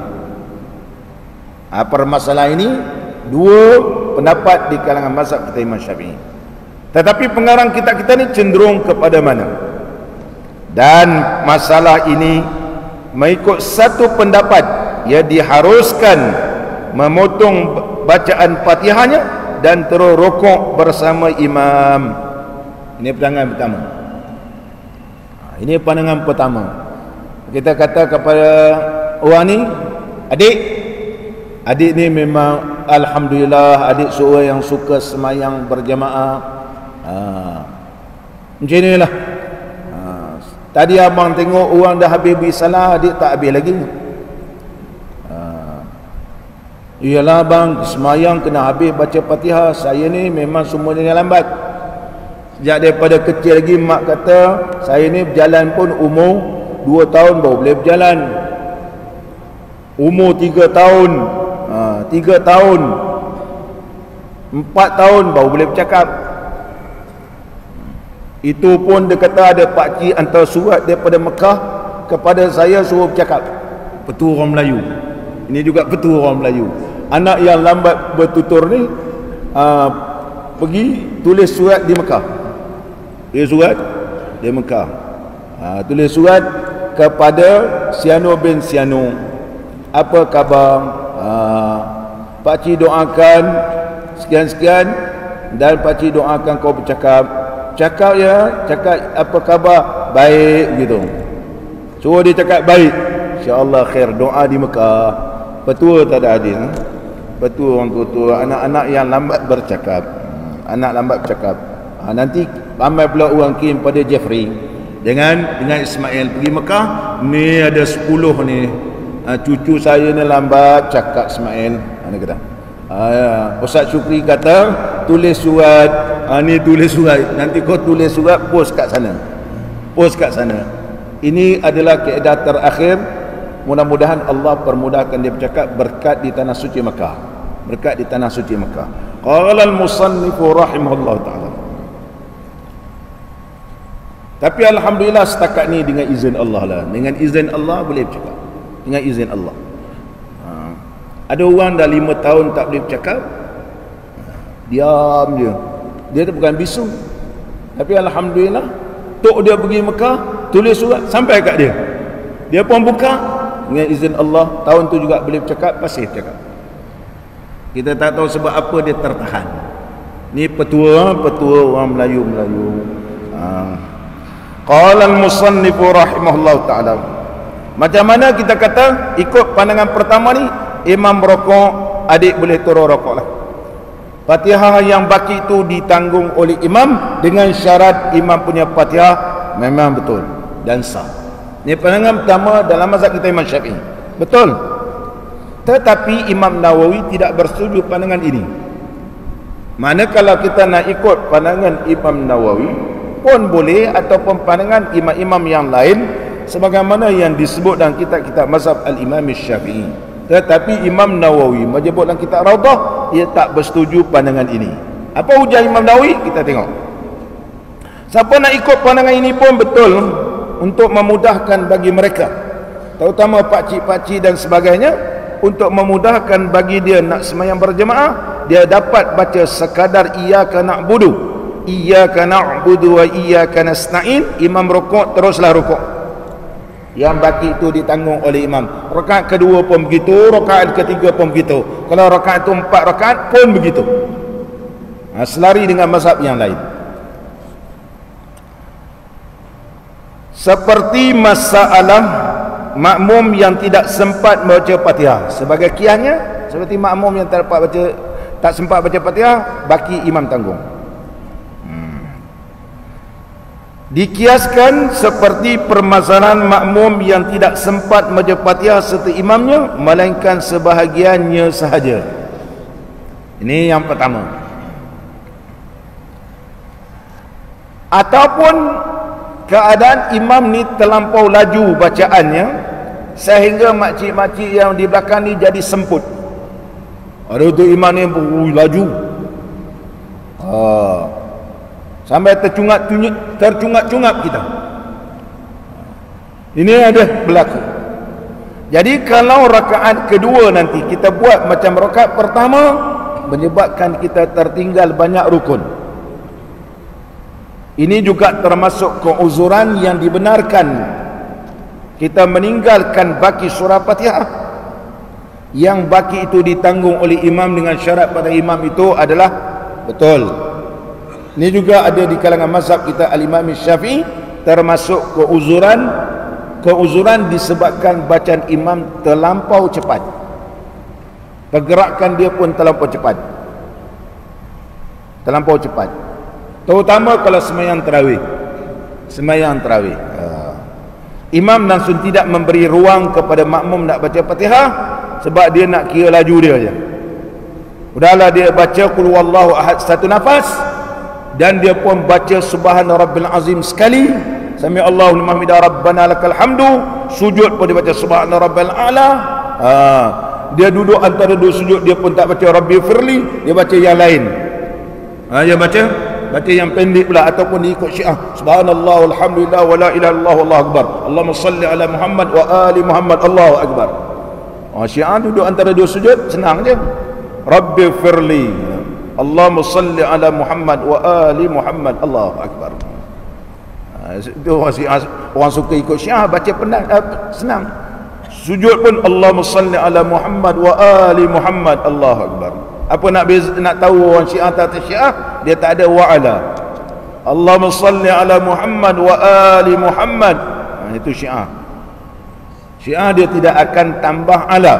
Permasalahan ini dua pendapat di kalangan mazhab kita Imam Syafi'i. Tetapi pengarang kitab kita ni cenderung kepada mana? Dan masalah ini mengikut satu pendapat, ia diharuskan memotong bacaan Fatihahnya dan terus rukuk bersama imam. Ini pandangan pertama. Ini pandangan pertama. Kita kata kepada orang ni, adik ni memang alhamdulillah adik seorang yang suka semayang berjamaah. Macam ni lah. Tadi abang tengok orang dah habis bersalah, dia tak habis lagi. Iyalah bang, semayang kena habis baca Fatihah. Saya ni memang semuanya lambat. Sejak daripada kecil lagi mak kata saya ni berjalan pun umur 2 tahun baru boleh berjalan. Umur 3 tahun 3 tahun 4 tahun baru boleh bercakap. Itu pun dia kata ada pakcik hantar surat daripada Mekah kepada saya suruh bercakap. Petua orang Melayu. Ini juga petua orang Melayu. Anak yang lambat bertutur ni pergi tulis surat di Mekah. Tulis surat di Mekah. Tulis surat kepada Siano bin Siano. Apa khabar? Pakcik doakan sekian-sekian dan pakcik doakan kau bercakap. Cakap ya, cakap apa khabar? Baik gitu. Suruh dia cakap baik. InsyaAllah khair. Doa di Mekah. Petua tak ada hadis. Petua orang tua. Anak-anak yang lambat bercakap. Anak lambat bercakap. Nanti ramai pula orang kirim pada Jeffrey dengan Ismail pergi Mekah. Ni ada 10 ni. Cucu saya ni lambat cakap Ismail. Dia kata. Ustaz Syukri kata tulis surat. Ni tulis surat. Nanti kau tulis surat post kat sana. Post kat sana. Ini adalah kaedah terakhir. Mudah-mudahan Allah permudahkan dia bercakap berkat di tanah suci Mekah. Berkat di tanah suci Mekah. Qala al-musannifu rahimahullah ta'ala. Tapi alhamdulillah setakat ni dengan izin Allah lah. Dengan izin Allah boleh bercakap. Dengan izin Allah. Ada orang dah 5 tahun tak boleh bercakap. Diam je. Dia tu bukan bisu. Tapi alhamdulillah tok dia pergi Mekah, tulis surat sampai kat dia. Dia pun buka dengan izin Allah, tahun tu juga boleh bercakap, pasti bercakap. Kita tak tahu sebab apa dia tertahan. Ni petua orang Melayu. Qala al-musannif rahimahullah taala. Macam mana kita kata ikut pandangan pertama ni, imam rokok, adik boleh turun rokok lah. Fatihah yang baki itu ditanggung oleh imam dengan syarat imam punya Fatihah memang betul dan sah. Ini pandangan pertama dalam mazhab kita Imam Syafi'i. Betul. Tetapi Imam Nawawi tidak bersetuju pandangan ini. Mana kalau kita nak ikut pandangan Imam Nawawi pun boleh, ataupun pandangan imam-imam yang lain sebagaimana yang disebut dalam kitab-kitab mazhab Al-Imam Syafi'i. Tetapi Imam Nawawi menyebut dalam kitab Raudah, ia tak bersetuju pandangan ini. Apa hujah Imam Nawawi? Kita tengok. Siapa nak ikut pandangan ini pun betul untuk memudahkan bagi mereka, terutama pakcik-pakcik dan sebagainya, untuk memudahkan bagi dia nak sembahyang berjemaah, dia dapat baca sekadar iyyaka na'budu, iyyaka na'budu wa iyyaka nasta'in. Imam rukuk, teruslah rukuk. Yang baki itu ditanggung oleh imam. Rakaat kedua pun begitu, rakaat ketiga pun begitu. Kalau rakaat itu 4 rakaat pun begitu. Selari dengan mazhab yang lain. Seperti masalah makmum yang tidak sempat membaca Fatihah. Sebagai kiasnya, seperti makmum yang tak sempat baca Fatihah, baki imam tanggung. Dikiaskan seperti permasalahan makmum yang tidak sempat membaca Fatihah serta imamnya, melainkan sebahagiannya sahaja. Ini yang pertama. Ataupun keadaan imam ni terlampau laju bacaannya sehingga makcik-makcik yang di belakang ni jadi semput. Ada tu imam ni laju. Sampai tercungap-cungap kita. Ini ada berlaku. Jadi kalau rakaat kedua nanti kita buat macam rakaat pertama, menyebabkan kita tertinggal banyak rukun. Ini juga termasuk keuzuran yang dibenarkan. Kita meninggalkan baki surah Fatihah, yang baki itu ditanggung oleh imam dengan syarat pada imam itu adalah betul. Ini juga ada di kalangan mazhab kita Al-Imam Syafi'i, termasuk keuzuran disebabkan bacaan imam terlampau cepat. Pergerakan dia pun terlampau cepat. Terlampau cepat. Terutama kalau sembahyang tarawih. sembahyang tarawih. Imam langsung tidak memberi ruang kepada makmum nak baca Fatihah sebab dia nak kira laju dia je. Udahlah dia baca qul huwallahu ahad satu nafas dan dia pun baca subhana rabbil azim sekali, sami Allahu liman hamidah rabbana lakal hamdu, sujud pun dia baca subhana rabbil a'la. Dia duduk antara dua sujud dia pun tak baca rabbi firli, dia baca yang lain. Dia baca yang pendek pula, ataupun dia ikut Syiah subhanallah walhamdulillah wala ilaha illallah wallahu akbar Allahumma salli ala Muhammad wa ali Muhammad Allahu akbar. Syiah duduk antara dua sujud senang je, rabbi firli Allahumma salli ala Muhammad wa ali Muhammad Allahu akbar. Itu orang suka ikut Syiah baca senang. Sujud pun Allahumma salli ala Muhammad wa ali Muhammad Allahu akbar. Apa nak tahu orang Syiah tak Syiah, dia tak ada wa'ala. Allahumma salli ala Muhammad wa ali Muhammad. Itu Syiah. Syiah dia tidak akan tambah ala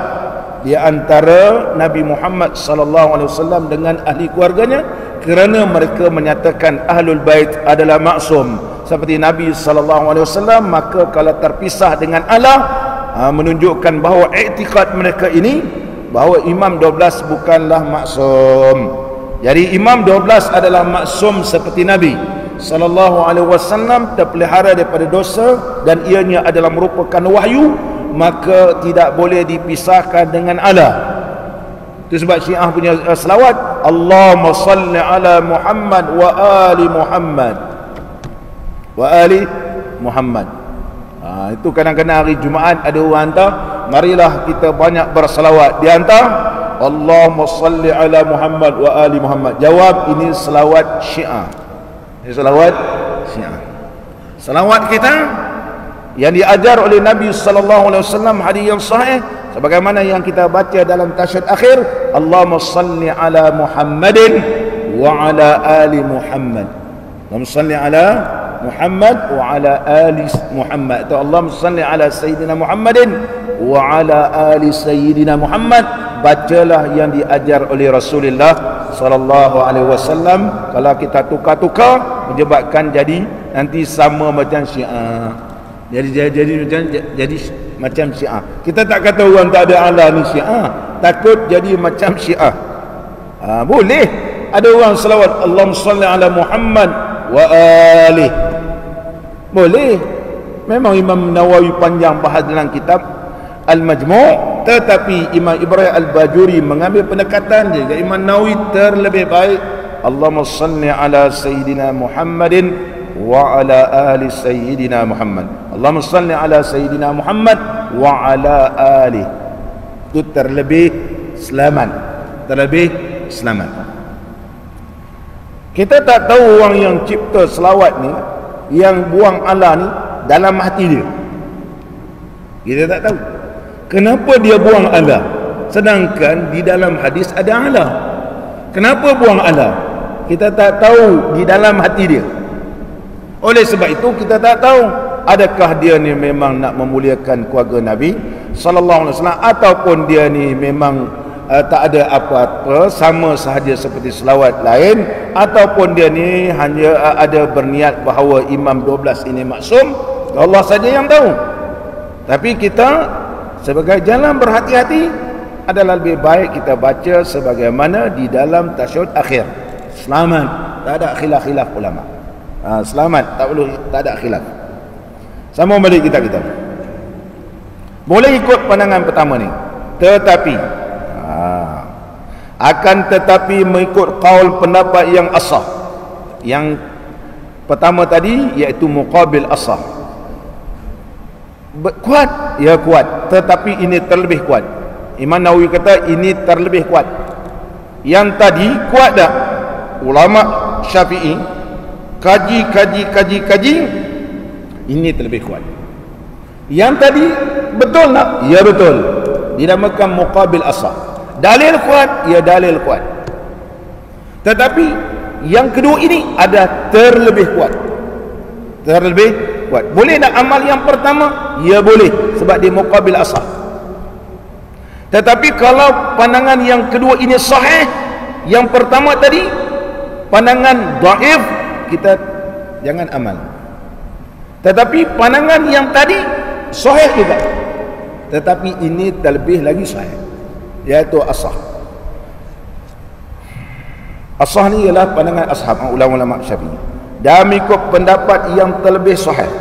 di antara Nabi Muhammad sallallahu alaihi wasallam dengan ahli keluarganya, kerana mereka menyatakan ahlul bait adalah maksum seperti Nabi sallallahu alaihi wasallam. Maka kalau terpisah dengan Allah, menunjukkan bahawa i'tikad mereka ini bahawa Imam 12 bukanlah maksum. Jadi Imam 12 adalah maksum seperti Nabi sallallahu alaihi wasallam, terpelihara daripada dosa dan ianya adalah merupakan wahyu, maka tidak boleh dipisahkan dengan Allah. Itu sebab Syiah punya selawat Allahumma salli ala Muhammad wa ali Muhammad wa ali Muhammad. Itu kadang-kadang hari Jumaat ada orang hantar, marilah kita banyak berselawat. Dia hantar Allahumma salli ala Muhammad wa ali Muhammad. Jawab, ini selawat Syiah. Ini selawat Syiah. Selawat kita yang diajar oleh Nabi sallallahu alaihi wasallam, hadis yang sahih sebagaimana yang kita baca dalam tasyahud akhir, Allahumma salli ala Muhammadin wa ala ali Muhammad. Allahumma salli ala Muhammad wa ala ali Muhammad. Atau Allahumma salli ala Sayyidina Muhammadin wa ala ali Sayyidina Muhammad. Bacalah yang diajar oleh Rasulullah sallallahu alaihi wasallam. Kalau kita tukar-tukar menyebabkan jadi nanti sama macam Syiah. Jadi macam Syiah. Kita tak kata orang tak ada Allah ni Syiah, takut jadi macam Syiah. Boleh ada orang selawat Allahumma salli ala Muhammad wa ali, boleh. Memang Imam Nawawi panjang bahas dalam kitab Al-Majmu', tetapi Imam Ibrahim Al-Bajuri mengambil pendekatan dia. Imam Nawawi terlebih baik Allahumma salli ala Sayyidina Muhammadin wa ala ali Sayyidina Muhammad. Allahumma salli ala Sayyidina Muhammad wa ala ali. Itu terlebih selamat, terlebih selamat. Kita tak tahu orang yang cipta selawat ni, yang buang Allah ni dalam hati dia. Kita tak tahu kenapa dia buang Allah, sedangkan di dalam hadis ada Allah. Kenapa buang Allah? Kita tak tahu di dalam hati dia. Oleh sebab itu kita tak tahu adakah dia ni memang nak memuliakan keluarga Nabi sallallahu alaihi wasallam, ataupun dia ni memang tak ada apa-apa, sama sahaja seperti selawat lain, ataupun dia ni hanya ada berniat bahawa Imam 12 ini maksum. Allah saja yang tahu. Tapi kita sebagai jalan berhati-hati adalah lebih baik kita baca sebagaimana di dalam tasyahud akhir. Selamat, tak ada khilaf-khilaf ulama. Selamat, tak ada khilaf. Sama balik kita boleh ikut pandangan pertama ni, tetapi akan tetapi mengikut qaul pendapat yang asah. Yang pertama tadi iaitu muqabil asah. Kuat, ya kuat, tetapi ini terlebih kuat. Imam Nawawi kata ini terlebih kuat. Yang tadi kuat dah. Ulama Syafi'i kaji, ini terlebih kuat. Yang tadi betul tak? Ya betul. Dinamakan muqabil asah. Dalil kuat, ya dalil kuat. Tetapi yang kedua ini ada terlebih kuat. Terlebih kuat. Boleh nak amal yang pertama? Ya boleh, sebab dia muqabil asah. Tetapi kalau pandangan yang kedua ini sahih, yang pertama tadi pandangan dhaif, kita jangan amal. Tetapi pandangan yang tadi sahih juga, tetapi ini terlebih lagi sahih, iaitu as-sah. As-sah ni ialah pandangan ashab ulama-ulama Syafi'i, dan ikut pendapat yang terlebih sahih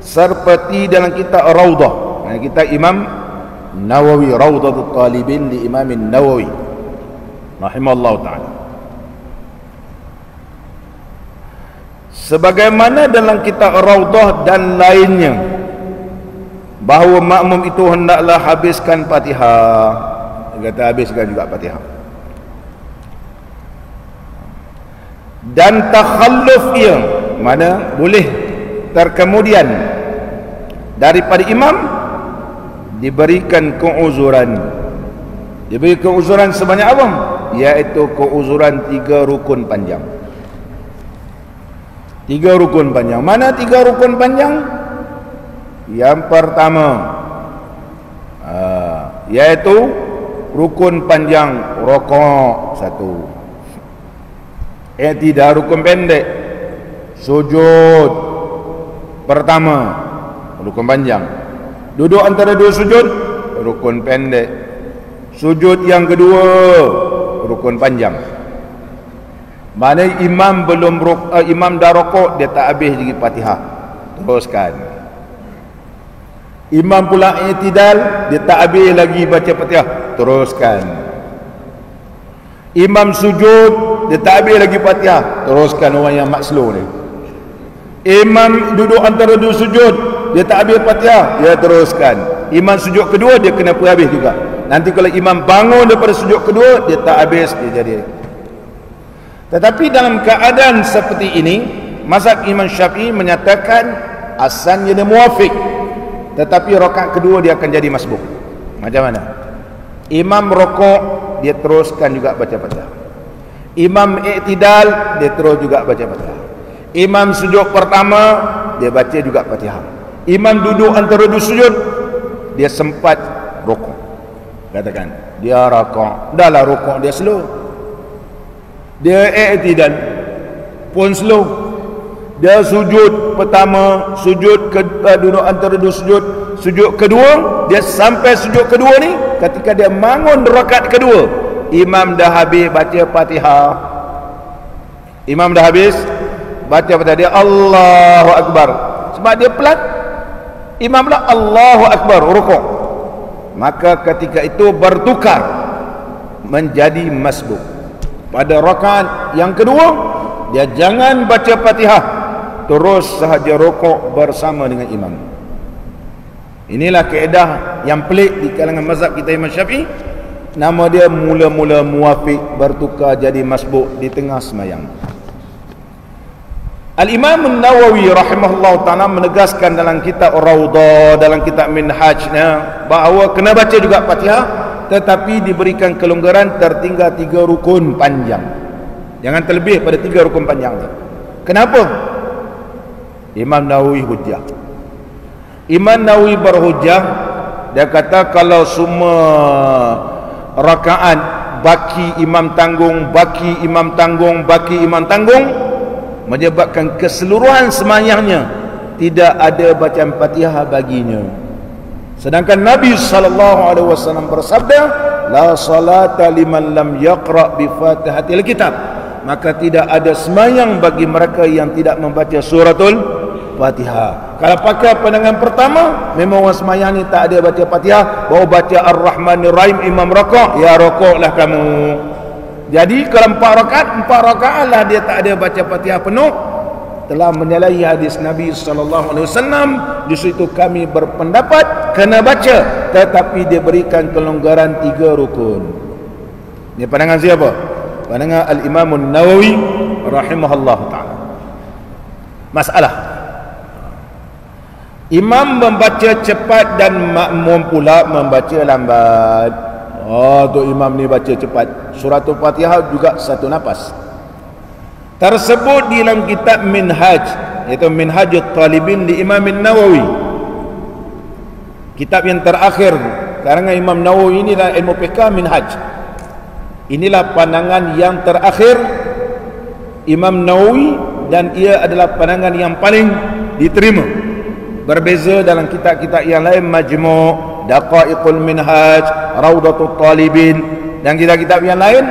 seperti dalam kitab Raudah, kitab Imam Nawawi, Raudatul Talibin li Imam Nawawi rahimahullah ta'ala. Sebagaimana dalam kitab Raudah dan lainnya, bahawa makmum itu hendaklah habiskan Fatihah. Dia kata habiskan juga Fatihah. Dan takhalluf ia, mana boleh terkemudian daripada imam, diberikan keuzuran. Diberi keuzuran sebanyak apa? Iaitu keuzuran 3 rukun panjang. 3 rukun panjang. Mana 3 rukun panjang? Yang pertama, iaitu rukun panjang rokok 1. I'tidal rukun pendek, sujud pertama rukun panjang. Duduk antara 2 sujud rukun pendek. Sujud yang kedua rukun panjang. Mana imam imam dah rokok, dia tak habis lagi Fatihah, teruskan. Imam pula i'tidal, dia tak habis lagi baca Fatihah, teruskan. Imam sujud, dia tak habis lagi Fatihah, teruskan orang yang makslu ni. Imam duduk antara 2 sujud, dia tak habis Fatihah, dia teruskan. Imam sujud kedua, dia kena habis juga. Nanti kalau imam bangun daripada sujud kedua, dia tak habis, dia jadi. Tetapi dalam keadaan seperti ini, mazhab Imam Syafi'i menyatakan asalnya dia muafiq, tetapi rakaat kedua dia akan jadi masbuk. Macam mana? Imam rokok, dia teruskan juga baca Fatihah. Imam i'tidal, dia terus juga baca Fatihah. Imam sujud pertama, dia baca juga Fatihah. Imam duduk antara 2 sujud, dia sempat rokok. Katakan dia rokok, dahlah rokok dia slow, dia i'tidal pun slow, dia sujud pertama, sujud duduk antara 2 sujud, sujud kedua, dia sampai sujud kedua ni, ketika dia bangun rakaat kedua, imam dah habis baca Fatihah. Imam dah habis baca Fatihah, dia Allahu Akbar. Sebab dia pelan, imam pula Allahu Akbar rukuk. Maka ketika itu bertukar menjadi masbuk. Pada rakaat yang kedua, dia jangan baca Fatihah, terus sahaja rukuk bersama dengan imam. Inilah kaedah yang pelik di kalangan mazhab kita Imam Syafi'i. Nama dia mula-mula muafiq, bertukar jadi masbuk di tengah semayang. Al-Imam Nawawi rahimahullah ta'ala menegaskan dalam kitab Raudah, dalam kitab Minhajnya, bahawa kena baca juga Fatihah, tetapi diberikan kelonggaran tertinggal 3 rukun panjang. Jangan terlebih pada 3 rukun panjang ni. Kenapa? Imam Nawawi hujjah. Imam Nawawi berhujjah, dia kata kalau semua rakaat baki imam tanggung, baki imam tanggung, baki imam tanggung, menyebabkan keseluruhan semayangnya tidak ada bacaan Fatihah baginya. Sedangkan Nabi SAW bersabda, la salata liman lam yaqra bi Fatihatil kitab, maka tidak ada semayang bagi mereka yang tidak membaca suratul Fatihah. Kalau pakai pandangan pertama, memang orang semayang ni tak ada baca Fatihah, baru baca Ar-Rahmanir Rahim, imam rokok, ya rokoklah kamu. Jadi kalau 4 rakaat lah dia tak ada baca Fatihah penuh, telah menyalahi hadis Nabi SAW. Di situ kami berpendapat kena baca, tetapi dia berikan kelonggaran 3 rukun. Ini pandangan siapa? Pandangan Al-Imam Nawawi rahimahullah ta'ala. Masalah, imam membaca cepat dan makmum pula membaca lambat. Tu imam ni baca cepat, suratul Fatihah juga 1 nafas. Tersebut di dalam kitab Minhaj, iaitu Minhajut Talibin di Imam Nawawi, kitab yang terakhir karangan Imam Nawawi. Inilah ilmu fiqh Minhaj. Inilah pandangan yang terakhir Imam Nawawi, dan ia adalah pandangan yang paling diterima. Berbeza dalam kitab-kitab yang lain, Majmu', Daqaiqul Minhaj, Raudatul Talibin, dan kitab-kitab yang lain,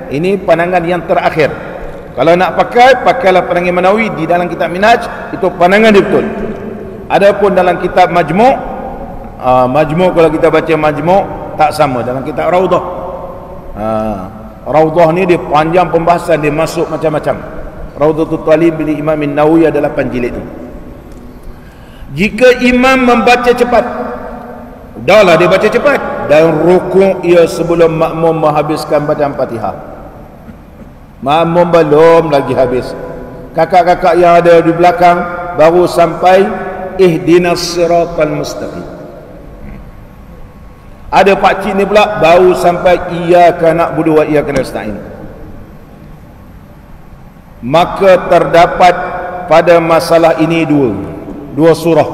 ini pandangan yang terakhir. Kalau nak pakailah pandangan Imam Nawawi di dalam kitab Minhaj, itu pandangan dia betul. Adapun dalam kitab Majmu', kalau kita baca Majmu' tak sama dalam kitab Raudah. Raudah ni dia panjang pembahasan, dia masuk macam-macam. Raudatul Talib bin Imam Nawawi adalah panjilid tu. Jika imam membaca cepat, udahlah dia baca cepat, dan rukuk ia sebelum makmum menghabiskan bacaan Fatihah. Makmum belum lagi habis, kakak-kakak yang ada di belakang baru sampai ihdinas siratal mustaqim. Ada pakcik ni pula baru sampai iyyaka na'budu wa iyyaka nasta'in. Maka terdapat pada masalah ini dua surah.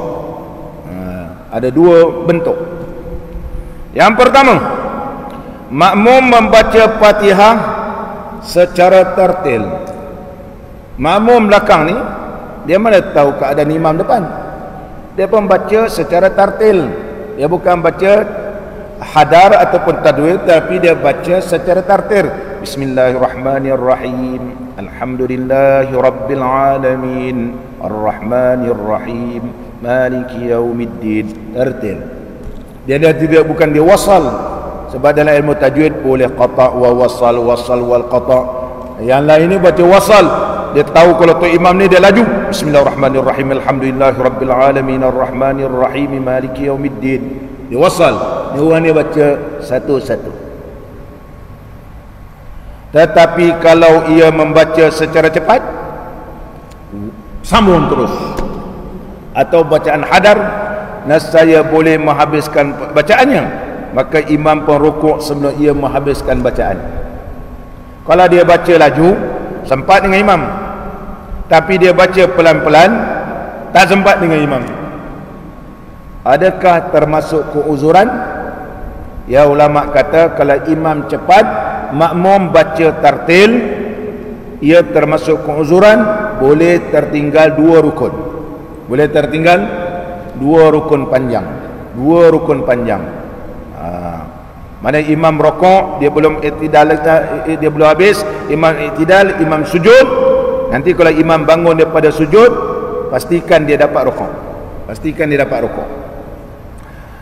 Ada dua bentuk. Yang pertama, makmum membaca Fatihah secara tertil. Makmum belakang ni, dia mana tahu keadaan imam depan. Dia pun baca secara tertil. Dia bukan baca hadar ataupun tadwir, tapi dia baca secara tertil. Bismillahirrahmanirrahim. Alhamdulillahi rabbil alamin. Ar-Rahmanir-Rahim. Maliki yaumiddin. Tertil. Dia tidak, bukan dia wasal. Sebab dalam ilmu tajwid boleh qata' wa wasal, wasal wal qata'. Yang lain ni baca wasal. Dia tahu kalau tu imam ni dia laju. Bismillahirrahmanirrahim. Alhamdulillahi rabbil alamin. Ar-Rahmanir-Rahim. Maliki yaumiddin. Dia wasal. Dia orang ni baca satu-satu. Tetapi kalau ia membaca secara cepat, sambung terus, atau bacaan hadar, nescaya boleh menghabiskan bacaannya, maka imam pun rukuk sebelum ia menghabiskan bacaan. Kalau dia baca laju, sempat dengan imam, tapi dia baca pelan-pelan, tak sempat dengan imam, adakah termasuk keuzuran? Ya, ulama kata kalau imam cepat, makmum baca tartil, ia termasuk keuzuran. Boleh tertinggal dua rukun. Boleh tertinggal dua rukun panjang. Mana imam rokok, dia belum i'tidal, dia belum habis, imam i'tidal, imam sujud. Nanti kalau imam bangun daripada sujud, pastikan dia dapat rokok.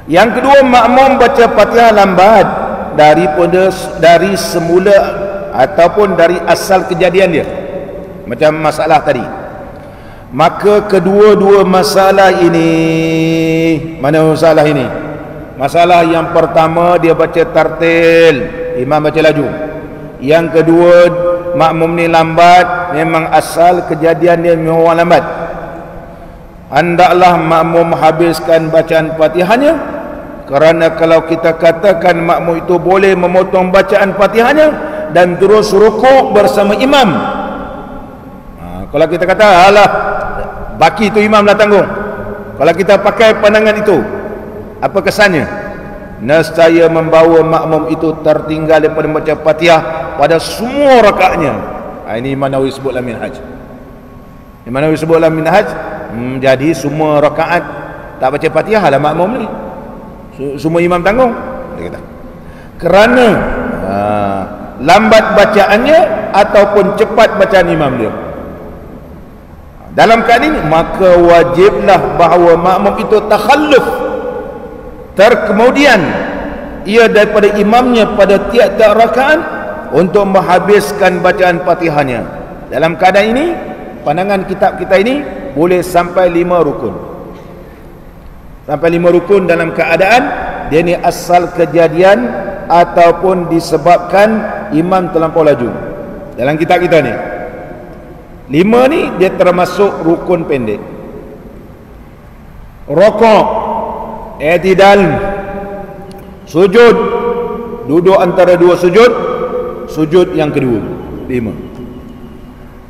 Yang kedua, makmum baca Fatihah lambat dari semula ataupun dari asal kejadian dia, macam masalah tadi. Maka kedua-dua masalah ini, mana masalah ini? Masalah yang pertama dia baca tartil, imam baca laju. Yang kedua, makmum ni lambat, memang asal kejadian dia memang lambat. Hendaklah makmum habiskan bacaan Fatihahnya. Kerana kalau kita katakan makmum itu boleh memotong bacaan Fatihahnya dan terus rukuk bersama imam, kalau kita kata alah baki itu imam dah tanggung, kalau kita pakai pandangan itu, apa kesannya? Nescaya membawa makmum itu tertinggal daripada baca Fatihah pada semua rakaatnya. Ini Imam Nawawi sebut dalam Minhaj. Jadi semua rakaat tak baca Fatihah lah makmum ni, semua imam tanggung, dia kata. Kerana lambat bacaannya ataupun cepat bacaan imam dia. Dalam keadaan ini, maka wajiblah bahawa makmum itu takhalluf, terkemudian ia daripada imamnya pada tiap-tiap rakaat untuk menghabiskan bacaan Fatihahnya. Dalam keadaan ini, pandangan kitab kita ini boleh sampai 5 rukun. Sampai 5 rukun dalam keadaan dia ni asal kejadian ataupun disebabkan imam terlampau laju. Dalam kitab kita ni 5 ni dia termasuk rukun pendek. Rokok, i'tidal, sujud, duduk antara dua sujud, sujud yang kedua, 5.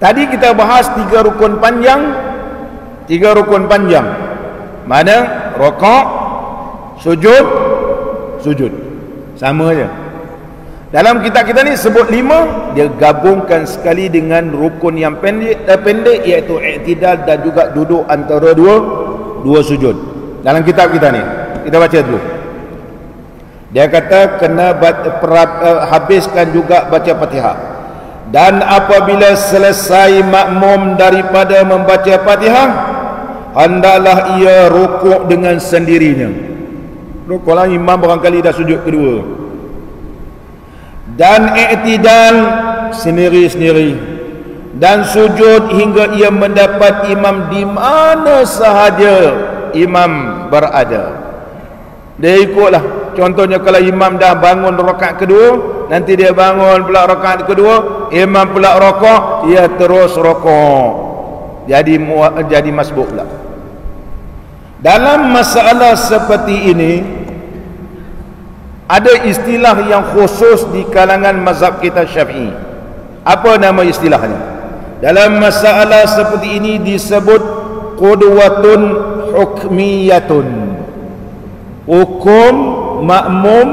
Tadi kita bahas 3 rukun panjang. 3 rukun panjang mana? Rokok, sujud, sama je. Dalam kitab kita ni sebut 5, dia gabungkan sekali dengan rukun yang pendek iaitu i'tidal dan juga duduk antara dua sujud. Dalam kitab kita ni, kita baca dulu. Dia kata kena habiskan juga baca Fatihah. Dan apabila selesai makmum daripada membaca Fatihah, hendaklah ia rukuk dengan sendirinya. Rukuklah imam barangkali dah sujud kedua. Dan i'tidal sendiri-sendiri, dan sujud hingga ia mendapat imam di mana sahaja imam berada. Dia ikutlah. Contohnya kalau imam dah bangun rakaat kedua, nanti dia bangun pula rakaat kedua, imam pula rakaat, dia terus rakaat, jadi masbuk pula. Dalam masalah seperti ini ada istilah yang khusus di kalangan mazhab kita Syafi'i. Apa nama istilahnya? Dalam masalah seperti ini disebut qudwatun hukmiyatun. Hukum makmum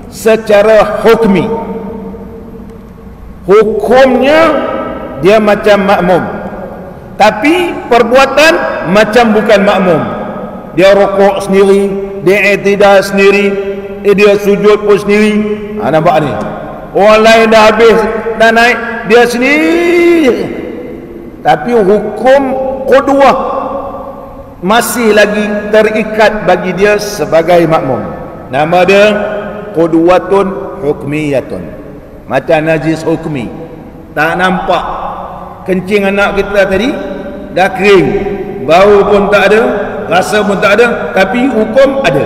secara hukmi. Hukumnya dia macam makmum, tapi perbuatan macam bukan makmum. Dia rukuk sendiri, dia i'tidal sendiri, dia sujud pun sendiri. Nampak ni, orang lain dah habis, dah naik, dia sendiri. Tapi hukum qudwah masih lagi terikat bagi dia sebagai makmum. Nama dia qudwatun hukmiyatun. Macam najis hukmi, tak nampak kencing anak kita tadi dah kering, bau pun tak ada, rasa pun tak ada, tapi hukum ada.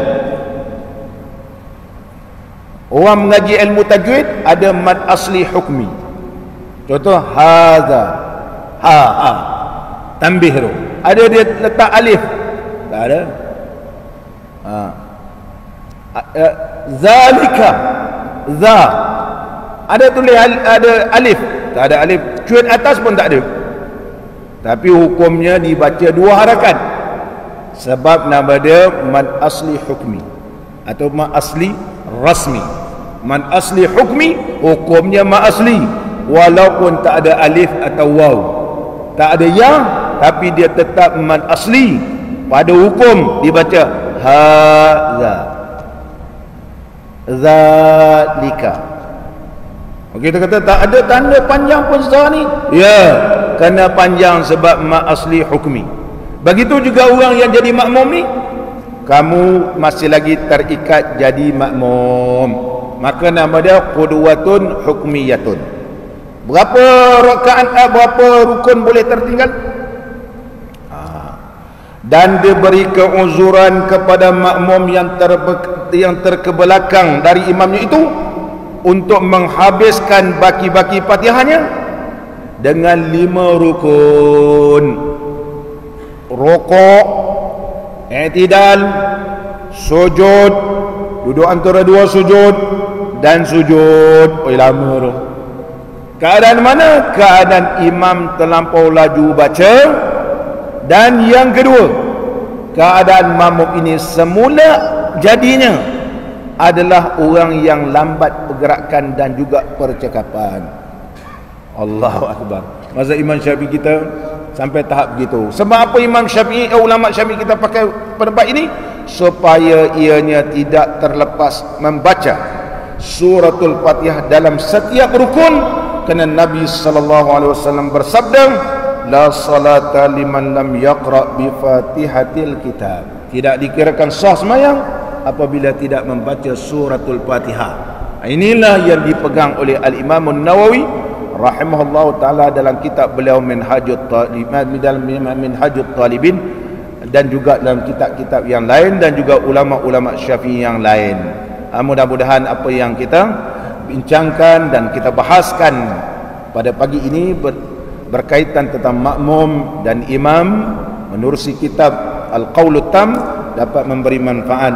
Orang mengaji ilmu tajwid ada mad asli hukmi. Contoh hadza, ha tanbih tu, ada dia letak alif, tak ada. Zalika, za, ada tulis ada alif, tak ada alif, cuit atas pun tak ada. Tapi hukumnya dibaca 2 harakat, sebab nama dia mad asli hukmi atau mad asli rasmi. Man asli hukmi, hukumnya ma asli, walaupun tak ada alif atau waw, tak ada ya, tapi dia tetap man asli. Pada hukum dibaca hadza, zalika. Kita kata tak ada tanda panjang pun sekarang ni, ya, kena panjang sebab ma asli hukmi. Begitu juga orang yang jadi makmum ni, kamu masih lagi terikat jadi makmum, maka nama dia qudwatun hukmiyatun. Berapa rakaat, berapa rukun boleh tertinggal? Dan diberi keuzuran kepada makmum yang terkebelakang dari imamnya itu untuk menghabiskan baki-baki Fatihahnya dengan 5 rukun: rukuk, i'tidal, sujud, duduk antara 2 sujud, dan sujud. Lama tu. Keadaan mana? Keadaan imam terlampau laju baca. Dan yang kedua, keadaan makmum ini semula jadinya adalah orang yang lambat pergerakan dan juga percakapan. Allahu Akbar. Mazhab Imam Syafi'i kita sampai tahap begitu. Sebab apa Imam Syafi'i, ulama Syafi'i kita pakai pendapat ini? Supaya ianya tidak terlepas membaca suratul Fatihah dalam setiap rukun, kerana Nabi SAW bersabda, la salata liman lam yaqra bi Fatihatil kitab. Tidak dikirakan sah sembahyang apabila tidak membaca suratul Fatihah. Inilah yang dipegang oleh Al-Imam An-Nawawi rahimahullah taala dalam kitab beliau Minhajut Talibin, dan juga dalam kitab-kitab yang lain, dan juga ulama-ulama Syafi'i yang lain. Mudah-mudahan apa yang kita bincangkan dan kita bahaskan pada pagi ini berkaitan tentang makmum dan imam menerusi kitab Al-Qawlut Tam dapat memberi manfaat,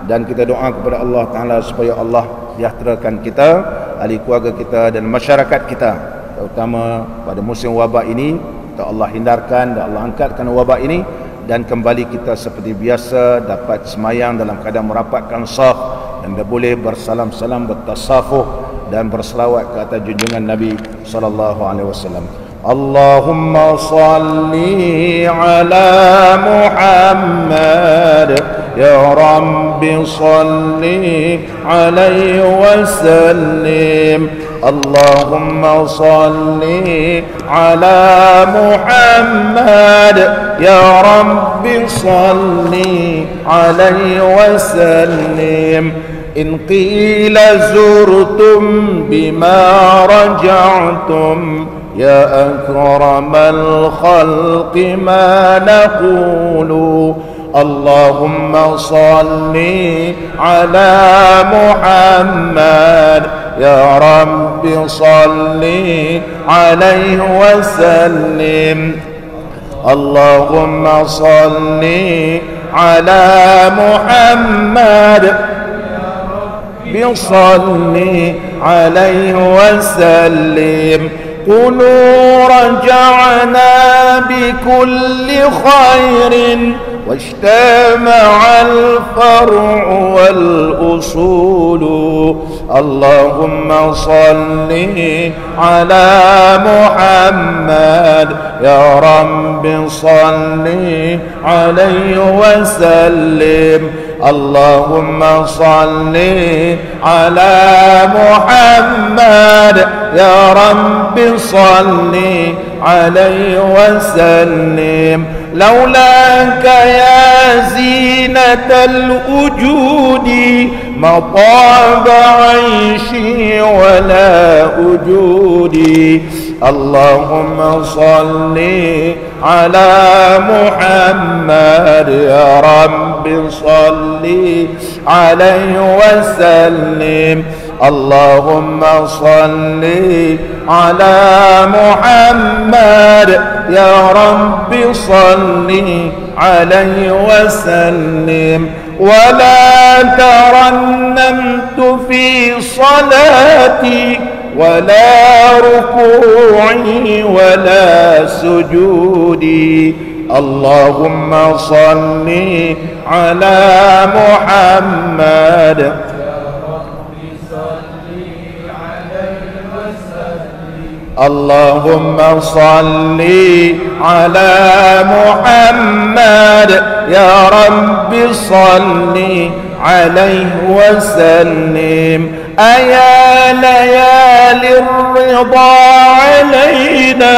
dan kita doa kepada Allah Ta'ala supaya Allah sejahterakan kita, ahli keluarga kita dan masyarakat kita, terutama pada musim wabak ini. Allah hindarkan dan Allah angkatkan wabak ini, dan kembali kita seperti biasa dapat semayang dalam keadaan merapatkan saf, dan boleh bersalam-salam, bertasafuh dan berselawat ke atas junjungan Nabi sallallahu alaihi wasallam. Allahumma salli ala Muhammad, ya Rabbi salli alaihi wasallim. Allahumma salli ala Muhammad, ya Rabbi salli alaihi wasallim. In qila zurtum bima raja'tum, ya akramal khalqi ma naqulu. Allahumma salli ala Muhammad, ya Rabbi salli alaihi wasallim. Allahumma salli ala Muhammad, salli alaihi wasallim. قولوا رجعنا بكل خير واجتمع الفرع والأصول. اللهم صل على محمد، يا رب صل عليه وسلم. اللهم صل على محمد، يا رب صل عليه وسلم. لولاك يا زينة الوجود ما طاب عيشي ولا وجودي. اللهم صل على محمد، يا رب صل عليه وسلم. اللهم صل على محمد، يا رب صل عليه وسلم. ولا ترنمت في صلاتي ولا ركوعي ولا سجودي. اللهم صل على محمد، اللهم صل على محمد، يا رب صل عليه وسلم. أيا ليالي الرضا علينا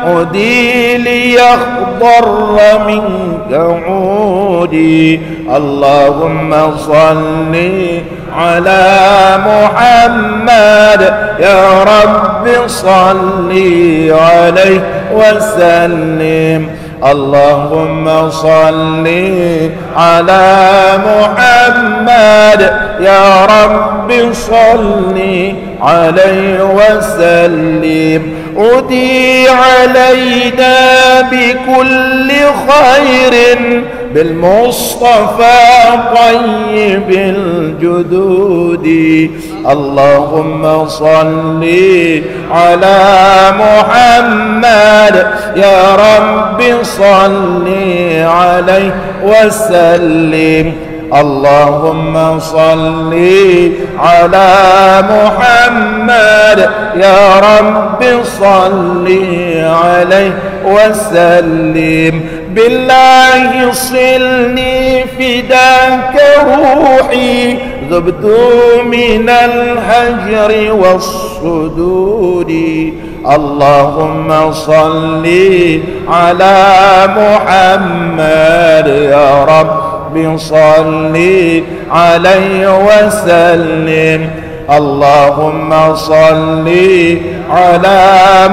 عدي ليخضر منك عودي. اللهم صل على محمد، يا رب صل عليه وسلم. اللهم صل على محمد، يا رب صل عليه وسلم. عدي علينا بكل خير بالمصطفى طيب الجدود. اللهم صل على محمد، يا رب صل عليه وسلم. اللهم صل على محمد، يا رب صل عليه وسلم. بالله صلني فداك روحي، ذبت من الهجر والصدود. اللهم صل على محمد، يا رب صل عليه وسلم. اللهم صل على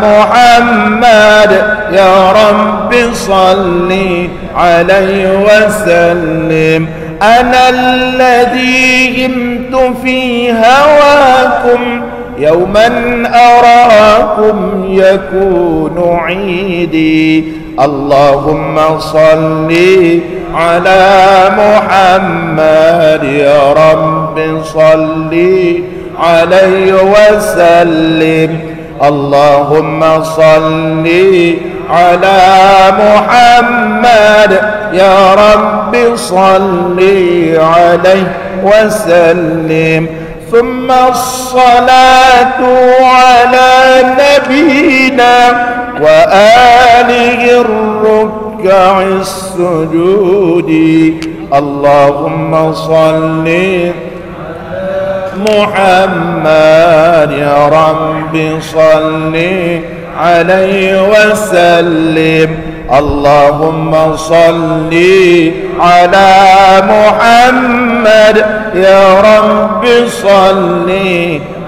محمد، يا رب صل عليه وسلم. أنا الذي همت في هواكم، يوما أراكم يكون عيدي. اللهم صل على محمد، يا رب صل عليه وسلم. اللهم صل على محمد، يا رب صل عليه وسلم. ثم الصلاة على نبينا وآله الركع السجود اللهم صل محمد يا رب صل عليه وسلم اللهم صل على محمد يا رب صل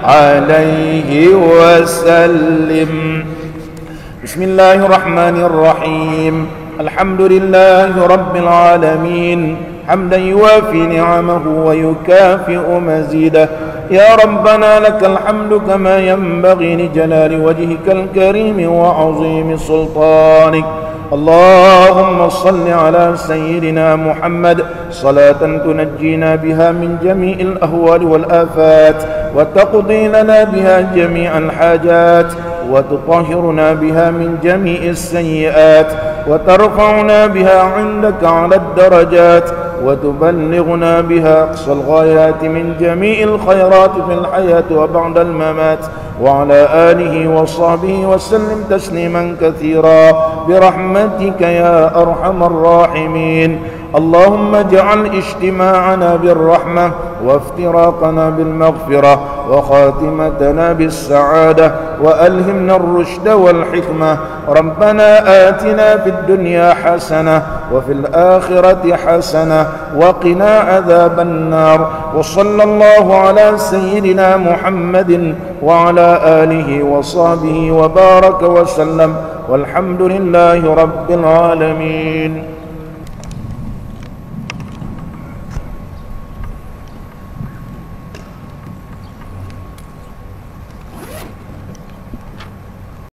عليه وسلم بسم الله الرحمن الرحيم الحمد لله رب العالمين حمدا يوافي نعمه ويكافئ مزيده يا ربنا لك الحمد كما ينبغي لجلال وجهك الكريم وعظيم سلطانك اللهم صل على سيدنا محمد صلاة تنجينا بها من جميع الأهوال والآفات وتقضي لنا بها جميع الحاجات وتطهرنا بها من جميع السيئات وترفعنا بها عندك على الدرجات وتبلغنا بها أقصى الغايات من جميع الخيرات في الحياة وبعد الممات وعلى آله وصحبه وسلم تسليما كثيرا برحمتك يا أرحم الراحمين اللهم اجعل اجتماعنا بالرحمة وافتراقنا بالمغفرة وخاتمتنا بالسعادة وألهمنا الرشد والحكمة ربنا آتنا في الدنيا حسنة وفي الآخرة حسنة وقنا عذاب النار وصلى الله على سيدنا محمد وعلى آله وصحبه وبارك وسلم والحمد لله رب العالمين.